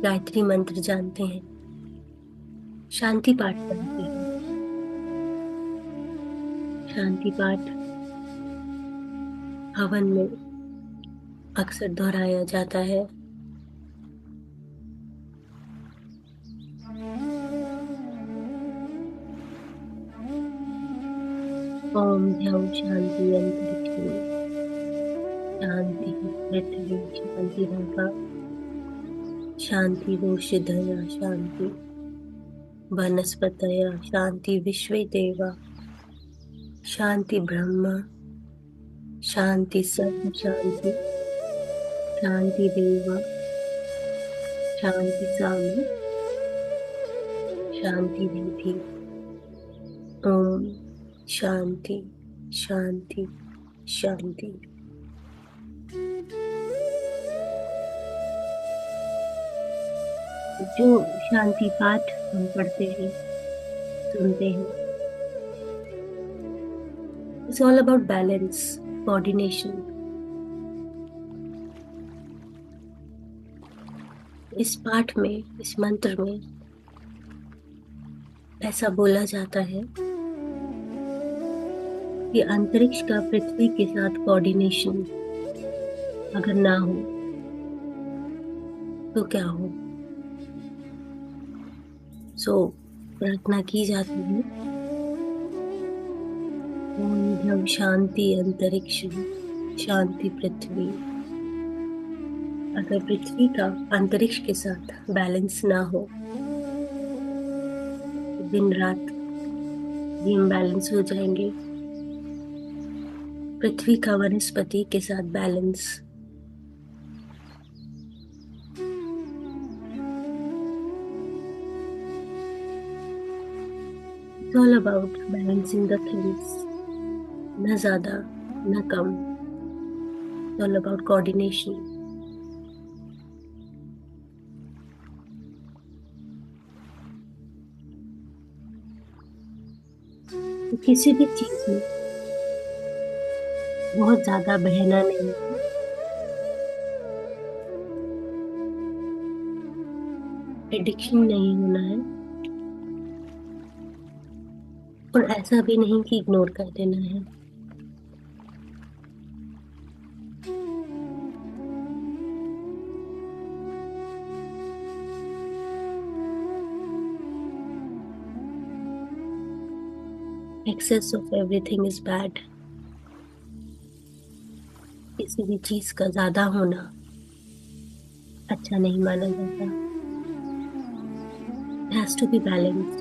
गायत्री मंत्र जानते हैं, शांति पाठ करते हैं। शांति पाठ हवन में अक्सर दोहराया जाता है। ओम ध्यान शांति अंतरिक्ष शांति पृथ्वी शांति शांति रोषधया शांति वनस्पतया शांति विश्वे देवा शांति ब्रह्म शांति सर्व शांति शांति देवा शांति सामी शांति विधि। ओम शांति शांति शांति। जो शांति पाठ हम पढ़ते हैं, सुनते हैं, it's all about balance, coordination. इस पाठ में, इस मंत्र में ऐसा बोला जाता है कि अंतरिक्ष का पृथ्वी के साथ कोऑर्डिनेशन अगर ना हो तो क्या हो। सो प्रार्थना की जाती है, ओम ध्यान शांति अंतरिक्ष शांति पृथ्वी। अगर पृथ्वी का अंतरिक्ष के साथ बैलेंस ना हो, दिन रात भी इम्बैलेंस हो जाएंगे। पृथ्वी का वनस्पति के साथ balance, it's all about balancing the things. न ज्यादा न कम, ऑल अबाउट कोऑर्डिनेशन। किसी भी चीज में बहुत ज्यादा बहना नहीं है, एडिक्शन नहीं होना है, और ऐसा भी नहीं कि इग्नोर कर देना है। Excess of everything is bad. किसी भी चीज का ज्यादा होना अच्छा नहीं माना जाता। It has to be balanced.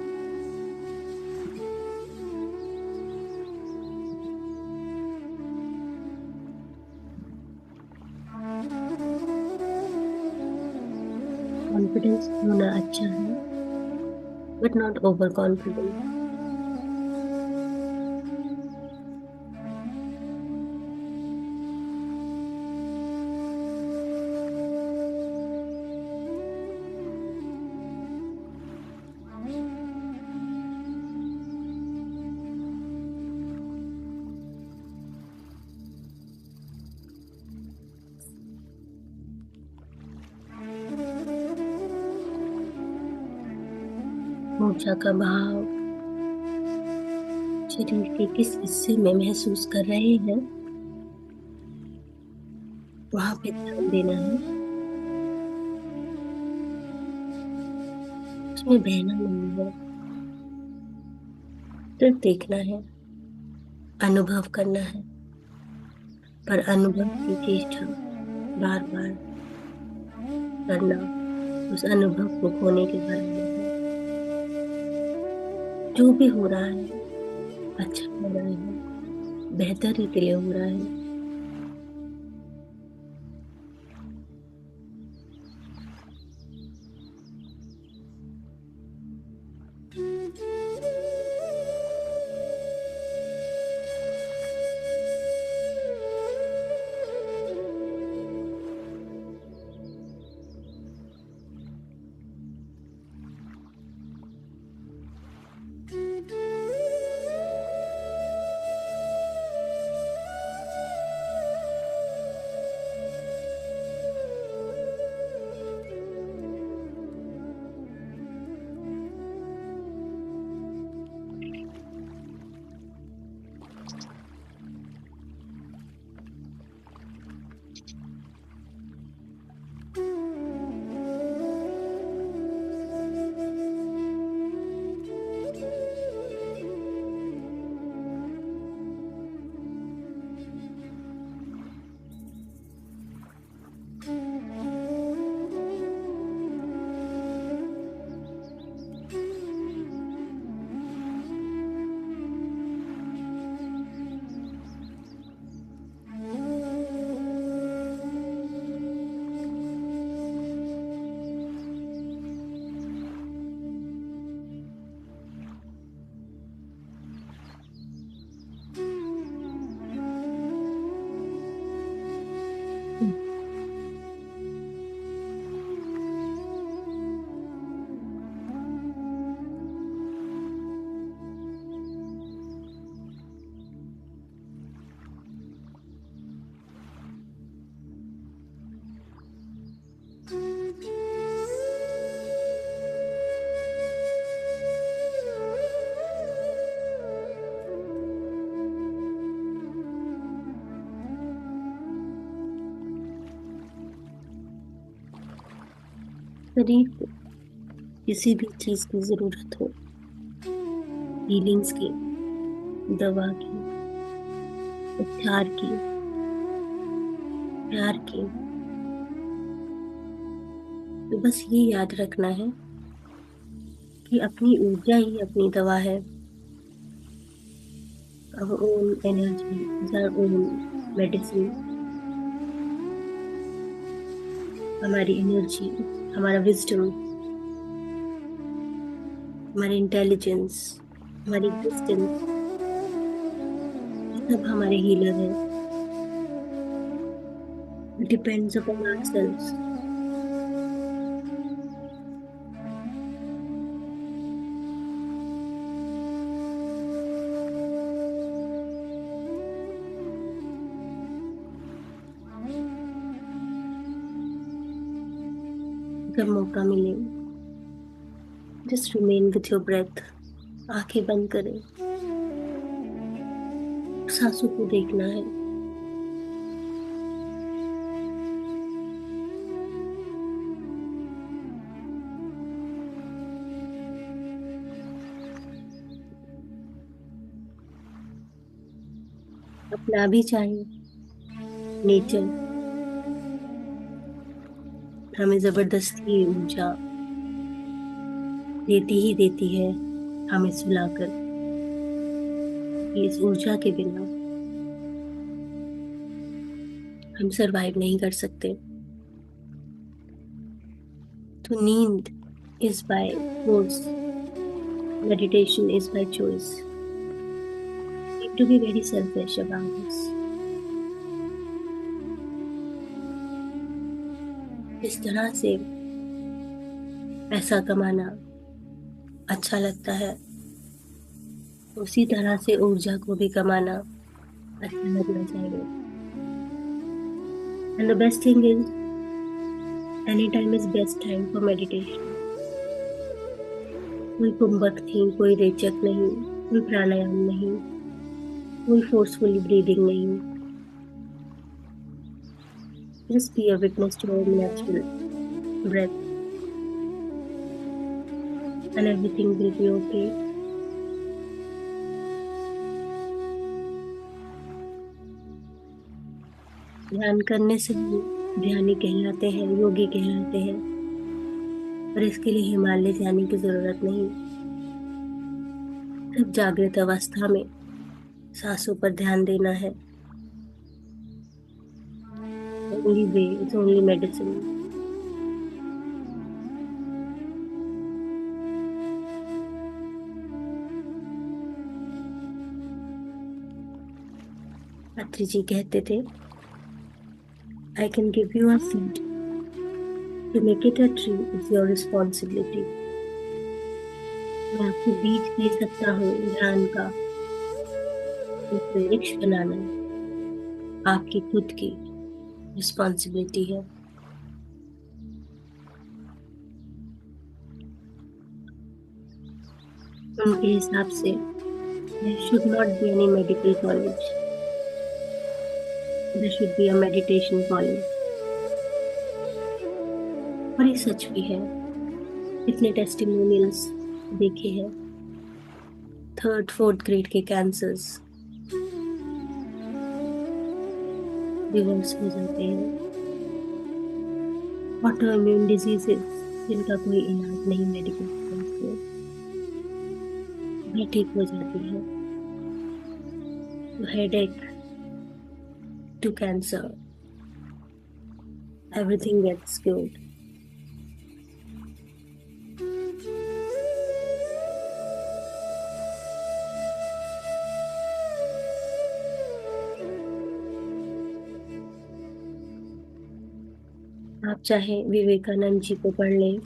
Confidence होना अच्छा है, बट नॉट ओवर कॉन्फिडेंस। ऊर्जा का भाव शरीर के किस हिस्से में महसूस कर रहे हैं, वहां पे ध्यान देना है। उसमें बहना नहीं है, सिर्फ देखना है, अनुभव करना है। पर अनुभव की चेष्टा बार बार करना उस अनुभव को खोने के बराबर है। जो भी हो रहा है अच्छा हो रहा है, बेहतर ही के लिए हो रहा है। शरीर को किसी भी चीज की जरूरत हो, हीलिंग्स की, दवा की, उपचार की, प्यार की, तो बस ये याद रखना है कि अपनी ऊर्जा ही अपनी दवा है। our own energy is our own medicine। हमारी एनर्जी, हमारा विजडम, हमारी इंटेलिजेंस, हमारी एग्जिस्टेंस सब हमारे हीलर हैं। Depends upon ourselves. जब मौका मिले, just remain with your breath. आंखें बंद करें, सांसों को देखना है। अपना भी चाहे नेचर हमें जबरदस्ती ऊर्जा देती ही देती है, हमें सुलाकर। इस ऊर्जा के बिना हम सरवाइव नहीं कर सकते। तो नींद is by force, meditation is by choice. Need to be very selfish about this. इस तरह से पैसा कमाना अच्छा लगता है, उसी तरह से ऊर्जा को भी कमाना अच्छा लगना चाहिए। And the best thing is, any time is best time for meditation. कोई कुंभक नहीं, कोई रेचक नहीं, कोई प्राणायाम नहीं, कोई फोर्सफुली ब्रीदिंग नहीं। Just be a witness to your natural breath and everything will be okay. ध्यान करने से हम ध्यानी कहलाते हैं, योगी कहलाते हैं, और इसके लिए हिमालय जाने की जरूरत नहीं। सिर्फ जागृत अवस्था में सांसों पर ध्यान देना है। Only way, it's only medicine. Atri ji कहते थे, I can give you a seed, to make it a tree is your responsibility. मैं आपको बीज दे सकता हूँ ध्यान का, उसे वृक्ष बनाना आपकी खुद की रिस्पॉन्सिबिलिटी है। उनके हिसाब से there should not be any medical college. There should be a meditation college. और ये सच भी है। इतने टेस्टिमोनियल्स देखे हैं। 3rd 4th ग्रेड के कैंसर्स रिवर्स हो जाते हैं। ऑटो इम्यून डिजीजेस जिनका कोई इलाज नहीं मेडिकल साइंस में, वो ठीक हो जाती है। Headache to cancer, everything gets cured. आप चाहे विवेकानंद जी को पढ़ लें,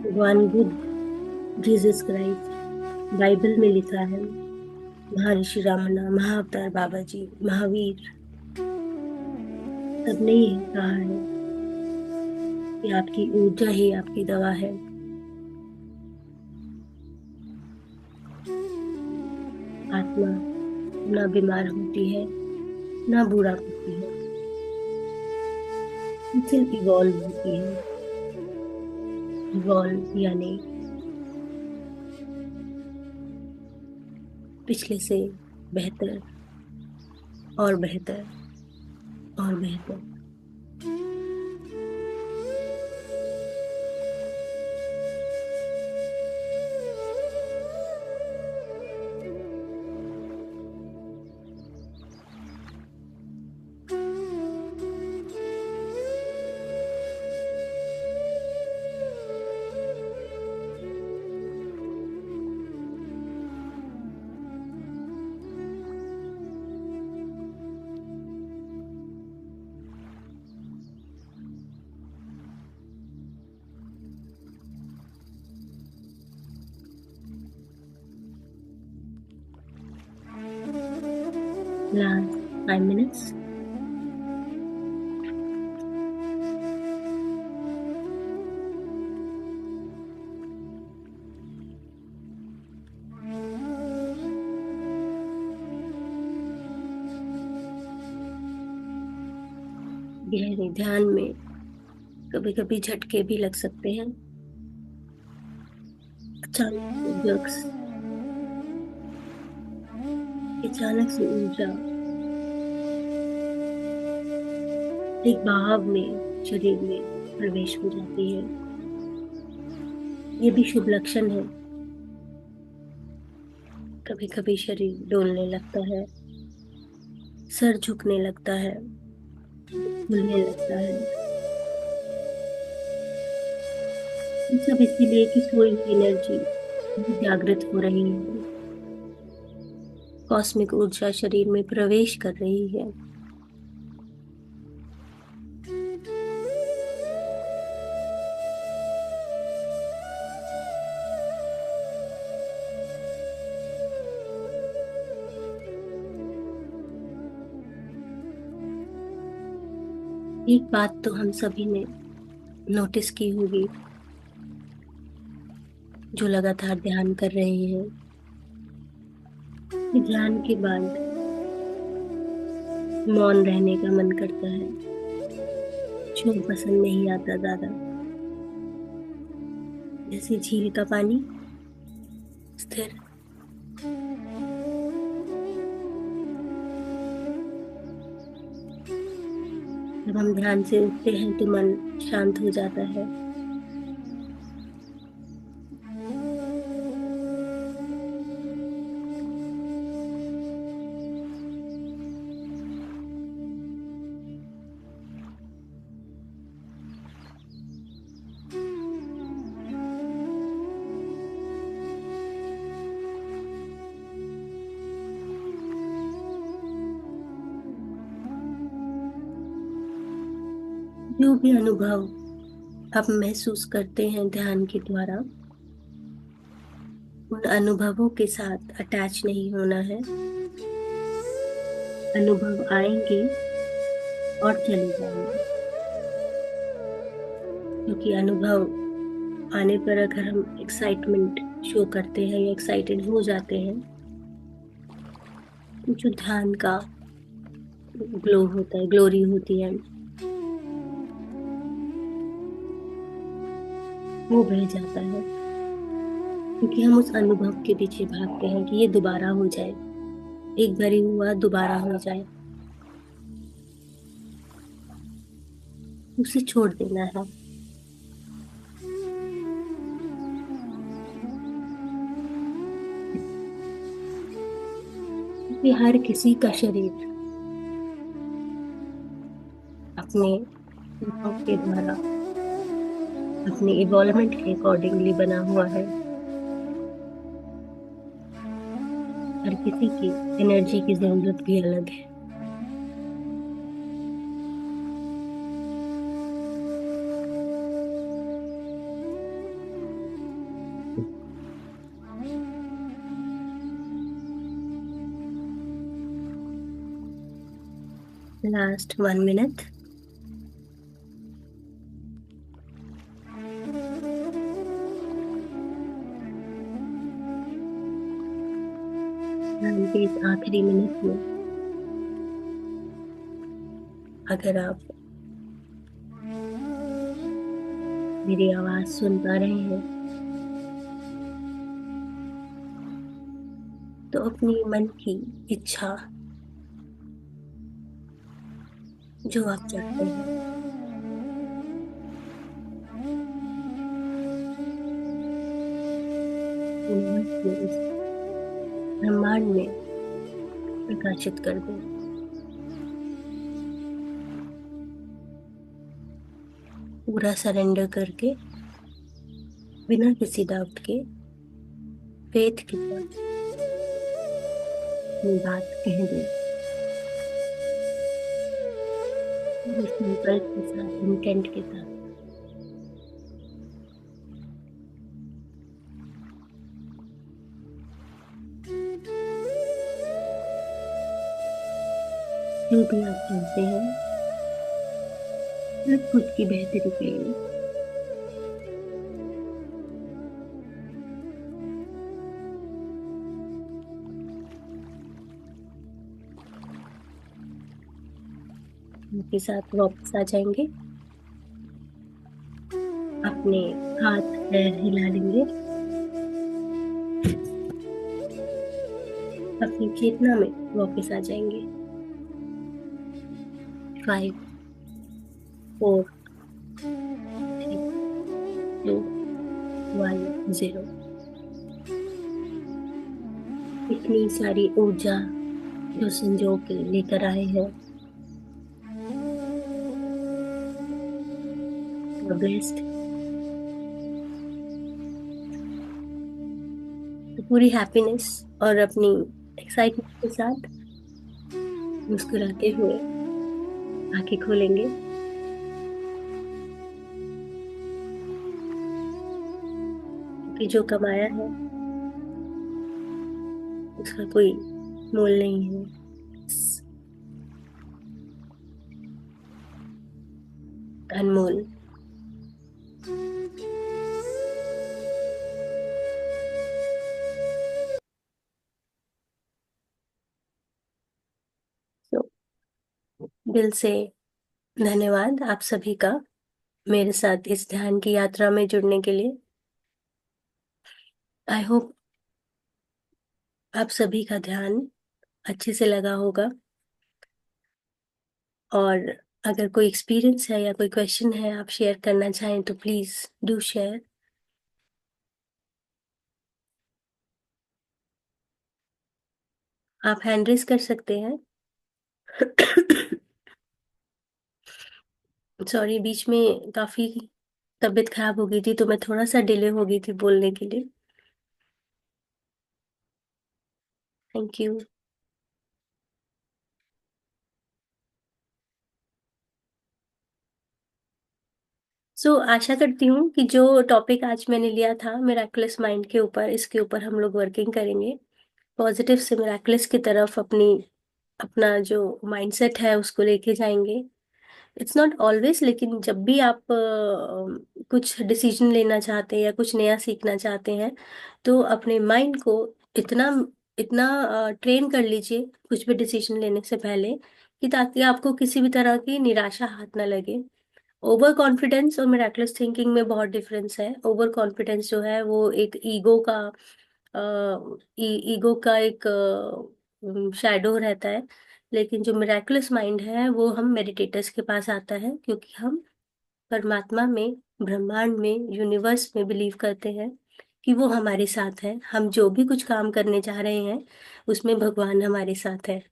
भगवान बुद्ध, जीसस क्राइस्ट, बाइबल में लिखा है, महर्षि रामना, महाअवतार बाबा जी, महावीर, सबने यही कहा है कि आपकी ऊर्जा ही आपकी दवा है। आत्मा ना बीमार होती है, ना बुरा होती है, सिर्फ इवॉल्व होती है। इवॉल्व यानी पिछले से बेहतर और बेहतर और बेहतर। Last 5 minutes. गहरे ध्यान में कभी कभी झटके भी लग सकते हैं। अचानक से ऊर्जा एक बहाव में शरीर में प्रवेश हो जाती है। ये भी शुभ लक्षण है। कभी कभी शरीर डोलने लगता है, सर झुकने लगता है, फूलने लगता है। ये सब इसीलिए कि सोई हुई एनर्जी जागृत हो रही है, कॉस्मिक ऊर्जा शरीर में प्रवेश कर रही है। एक बात तो हम सभी ने नोटिस की होगी, जो लगातार ध्यान कर रहे हैं, कि ध्यान के बाद मौन रहने का मन करता है। शोर पसंद नहीं आता ज्यादा। जैसे झील का पानी स्थिर। जब हम ध्यान से उठते हैं तो मन शांत हो जाता है। जो भी अनुभव आप महसूस करते हैं ध्यान के द्वारा, उन अनुभवों के साथ अटैच नहीं होना है। अनुभव आएंगे और चले जाएंगे, क्योंकि अनुभव आने पर अगर हम एक्साइटमेंट शो करते हैं या एक्साइटेड हो जाते हैं, तो जो ध्यान का ग्लो होता है, ग्लोरी होती है, वो बह जाता है। क्योंकि हम उस अनुभव के पीछे भागते हैं कि ये दोबारा हो जाए, एक बारी हुआ दोबारा हो जाए, उसे छोड़ देना है। क्योंकि हर किसी का शरीर अपने अनुभव के द्वारा, अपने इवॉल्वमेंट के अकॉर्डिंगली बना हुआ है। हर किसी की एनर्जी की जरूरत भी अलग है। Last 1 minute। ध्यान के इस आखिरी मिनट में अगर आप मेरी आवाज सुन पा रहे हैं, तो अपनी मन की इच्छा, जो आप चाहते हैं, यूनिवर्स में, इस ब्रह्मांड में प्रकाशित कर दें। पूरा सरेंडर करके, बिना किसी डाउट के, फेथ के साथ अपनी बात कह दें। पूरे संकल्प के साथ, इंटेंट के साथ। जो भी आप चाहते हैं, सिर्फ खुद की बेहतरी के लिए। आपके साथ वापस आ जाएंगे। अपने हाथ पैर हिला लेंगे। अपनी चेतना में वापस आ जाएंगे। 5, 4, 3, 2, 1, 0। इतनी सारी ऊर्जा जो संजो के लेकर आए हैं, ब्लेस्ड। तो पूरी हैप्पीनेस और अपनी एक्साइटमेंट के साथ मुस्कुराते हुए आंखें खोलेंगे। क्योंकि जो कमाया है उसका कोई मोल नहीं है। अनमोल। तो दिल से धन्यवाद आप सभी का, मेरे साथ इस ध्यान की यात्रा में जुड़ने के लिए। आई होप आप सभी का ध्यान अच्छे से लगा होगा। और अगर कोई एक्सपीरियंस है या कोई क्वेश्चन है आप शेयर करना चाहें तो प्लीज डू शेयर। आप हैंड रेस कर सकते हैं। सॉरी, बीच में काफी तबीयत खराब हो गई थी तो मैं थोड़ा सा डिले हो गई थी बोलने के लिए। Thank you. आशा करती हूँ कि जो टॉपिक आज मैंने लिया था मिराकुलस माइंड के ऊपर, इसके ऊपर हम लोग वर्किंग करेंगे। पॉजिटिव से मिराकुलस की तरफ अपना जो माइंडसेट है उसको लेके जाएंगे। इट्स नॉट ऑलवेज, लेकिन जब भी आप कुछ डिसीजन लेना चाहते हैं या कुछ नया सीखना चाहते हैं तो अपने माइंड को इतना इतना ट्रेन कर लीजिए कुछ भी डिसीजन लेने से पहले, कि ताकि आपको किसी भी तरह की निराशा हाथ ना लगे। ओवर कॉन्फिडेंस और मिराकुलस थिंकिंग में बहुत डिफरेंस है। ओवर कॉन्फिडेंस जो है वो एक ईगो का एक शैडो रहता है। लेकिन जो मिराकुलस माइंड है वो हम मेडिटेटर्स के पास आता है, क्योंकि हम परमात्मा में, ब्रह्मांड में, यूनिवर्स में बिलीव करते हैं कि वो हमारे साथ है। हम जो भी कुछ काम करने जा रहे हैं उसमें भगवान हमारे साथ है।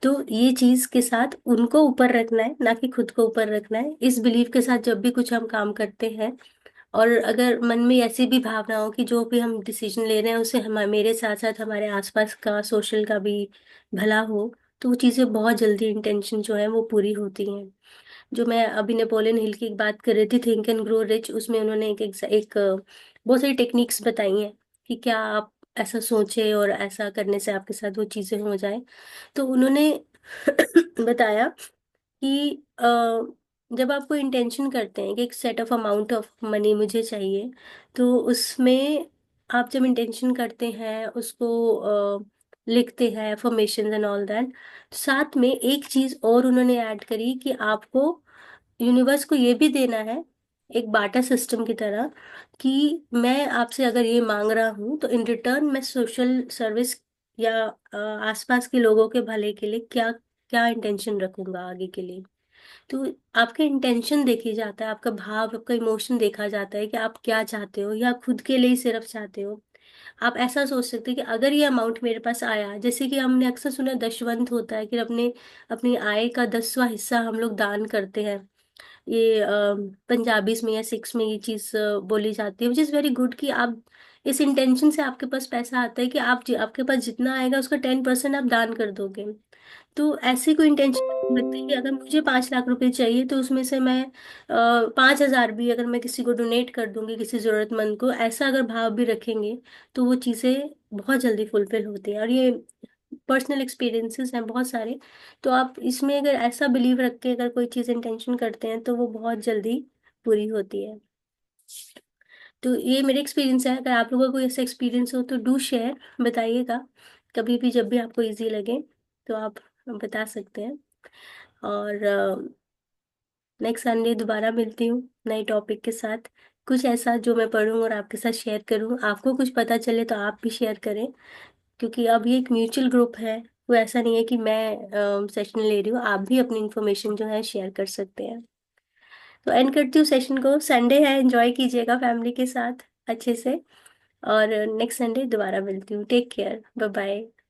तो ये चीज के साथ उनको ऊपर रखना है, ना कि खुद को ऊपर रखना है। इस बिलीव के साथ जब भी कुछ हम काम करते हैं, और अगर मन में ऐसी भी भावना हो कि जो भी हम डिसीजन ले रहे हैं उसे हम मेरे साथ साथ हमारे आसपास का, सोशल का भी भला हो, तो वो चीजें बहुत जल्दी, इंटेंशन जो है वो पूरी होती हैं। जो मैं अभी नेपोलियन हिल की एक बात कर रही थी, थिंक एंड ग्रो रिच, उसमें उन्होंने बहुत सारी टेक्निक्स बताई हैं कि क्या आप ऐसा सोचे और ऐसा करने से आपके साथ वो चीजें हो जाए। तो उन्होंने बताया कि जब आप कोई इंटेंशन करते हैं कि एक set of amount of money मुझे चाहिए, तो उसमें आप जब इंटेंशन करते हैं उसको लिखते हैं, अफर्मेशन एंड ऑल दैट, साथ में एक चीज और उन्होंने ऐड करी कि आपको यूनिवर्स को ये भी देना है, एक बाटा सिस्टम की तरह, कि मैं आपसे अगर ये मांग रहा हूँ तो इन रिटर्न मैं सोशल सर्विस या आसपास के लोगों के भले के लिए क्या क्या इंटेंशन रखूंगा आगे के लिए। तो आपका इंटेंशन देखी जाता है, आपका भाव, आपका इमोशन देखा जाता है कि आप क्या चाहते हो, या खुद के लिए ही सिर्फ चाहते हो। आप ऐसा सोच सकते हैं कि अगर ये अमाउंट मेरे पास आया, जैसे कि हमने अक्सर सुना दशवंत होता है कि अपने अपनी आय का 10वां हिस्सा हम लोग दान करते हैं। ये पंजाबीज में या सिक्स में ये चीज बोली जाती है, विच इज वेरी गुड, कि आप इस इंटेंशन से आपके पास पैसा आता है कि आपके पास जितना आएगा उसका 10% आप दान कर दोगे। तो ऐसी कोई इंटेंशन लगती है कि अगर मुझे 5 लाख रुपए चाहिए तो उसमें से मैं 5,000 भी अगर मैं किसी को डोनेट कर दूंगी, किसी जरूरतमंद को, ऐसा अगर भाव भी रखेंगे तो वो चीजें बहुत जल्दी फुलफिल होती हैं। और ये पर्सनल एक्सपीरियंसेस हैं बहुत सारे। तो आप इसमें अगर ऐसा बिलीव रख के अगर कोई चीज़ इंटेंशन करते हैं तो वो बहुत जल्दी पूरी होती है। तो ये मेरे एक्सपीरियंस है, अगर आप लोगों को कोई ऐसा एक्सपीरियंस हो तो डू शेयर, बताइएगा कभी भी जब भी आपको इजी लगे, तो आप बता सकते हैं। और नेक्स्ट संडे दोबारा मिलती हूँ नए टॉपिक के साथ, कुछ ऐसा जो मैं पढ़ूँ और आपके साथ शेयर करूँ, आपको कुछ पता चले तो आप भी शेयर करें, क्योंकि अब ये एक म्यूचुअल ग्रुप है। वो ऐसा नहीं है कि मैं सेशन ले रही हूँ, आप भी अपनी इंफॉर्मेशन जो है शेयर कर सकते हैं। तो एंड करती हूँ सेशन को, संडे है, एंजॉय कीजिएगा फैमिली के साथ अच्छे से, और नेक्स्ट संडे दोबारा मिलती हूँ। Take care, bye bye.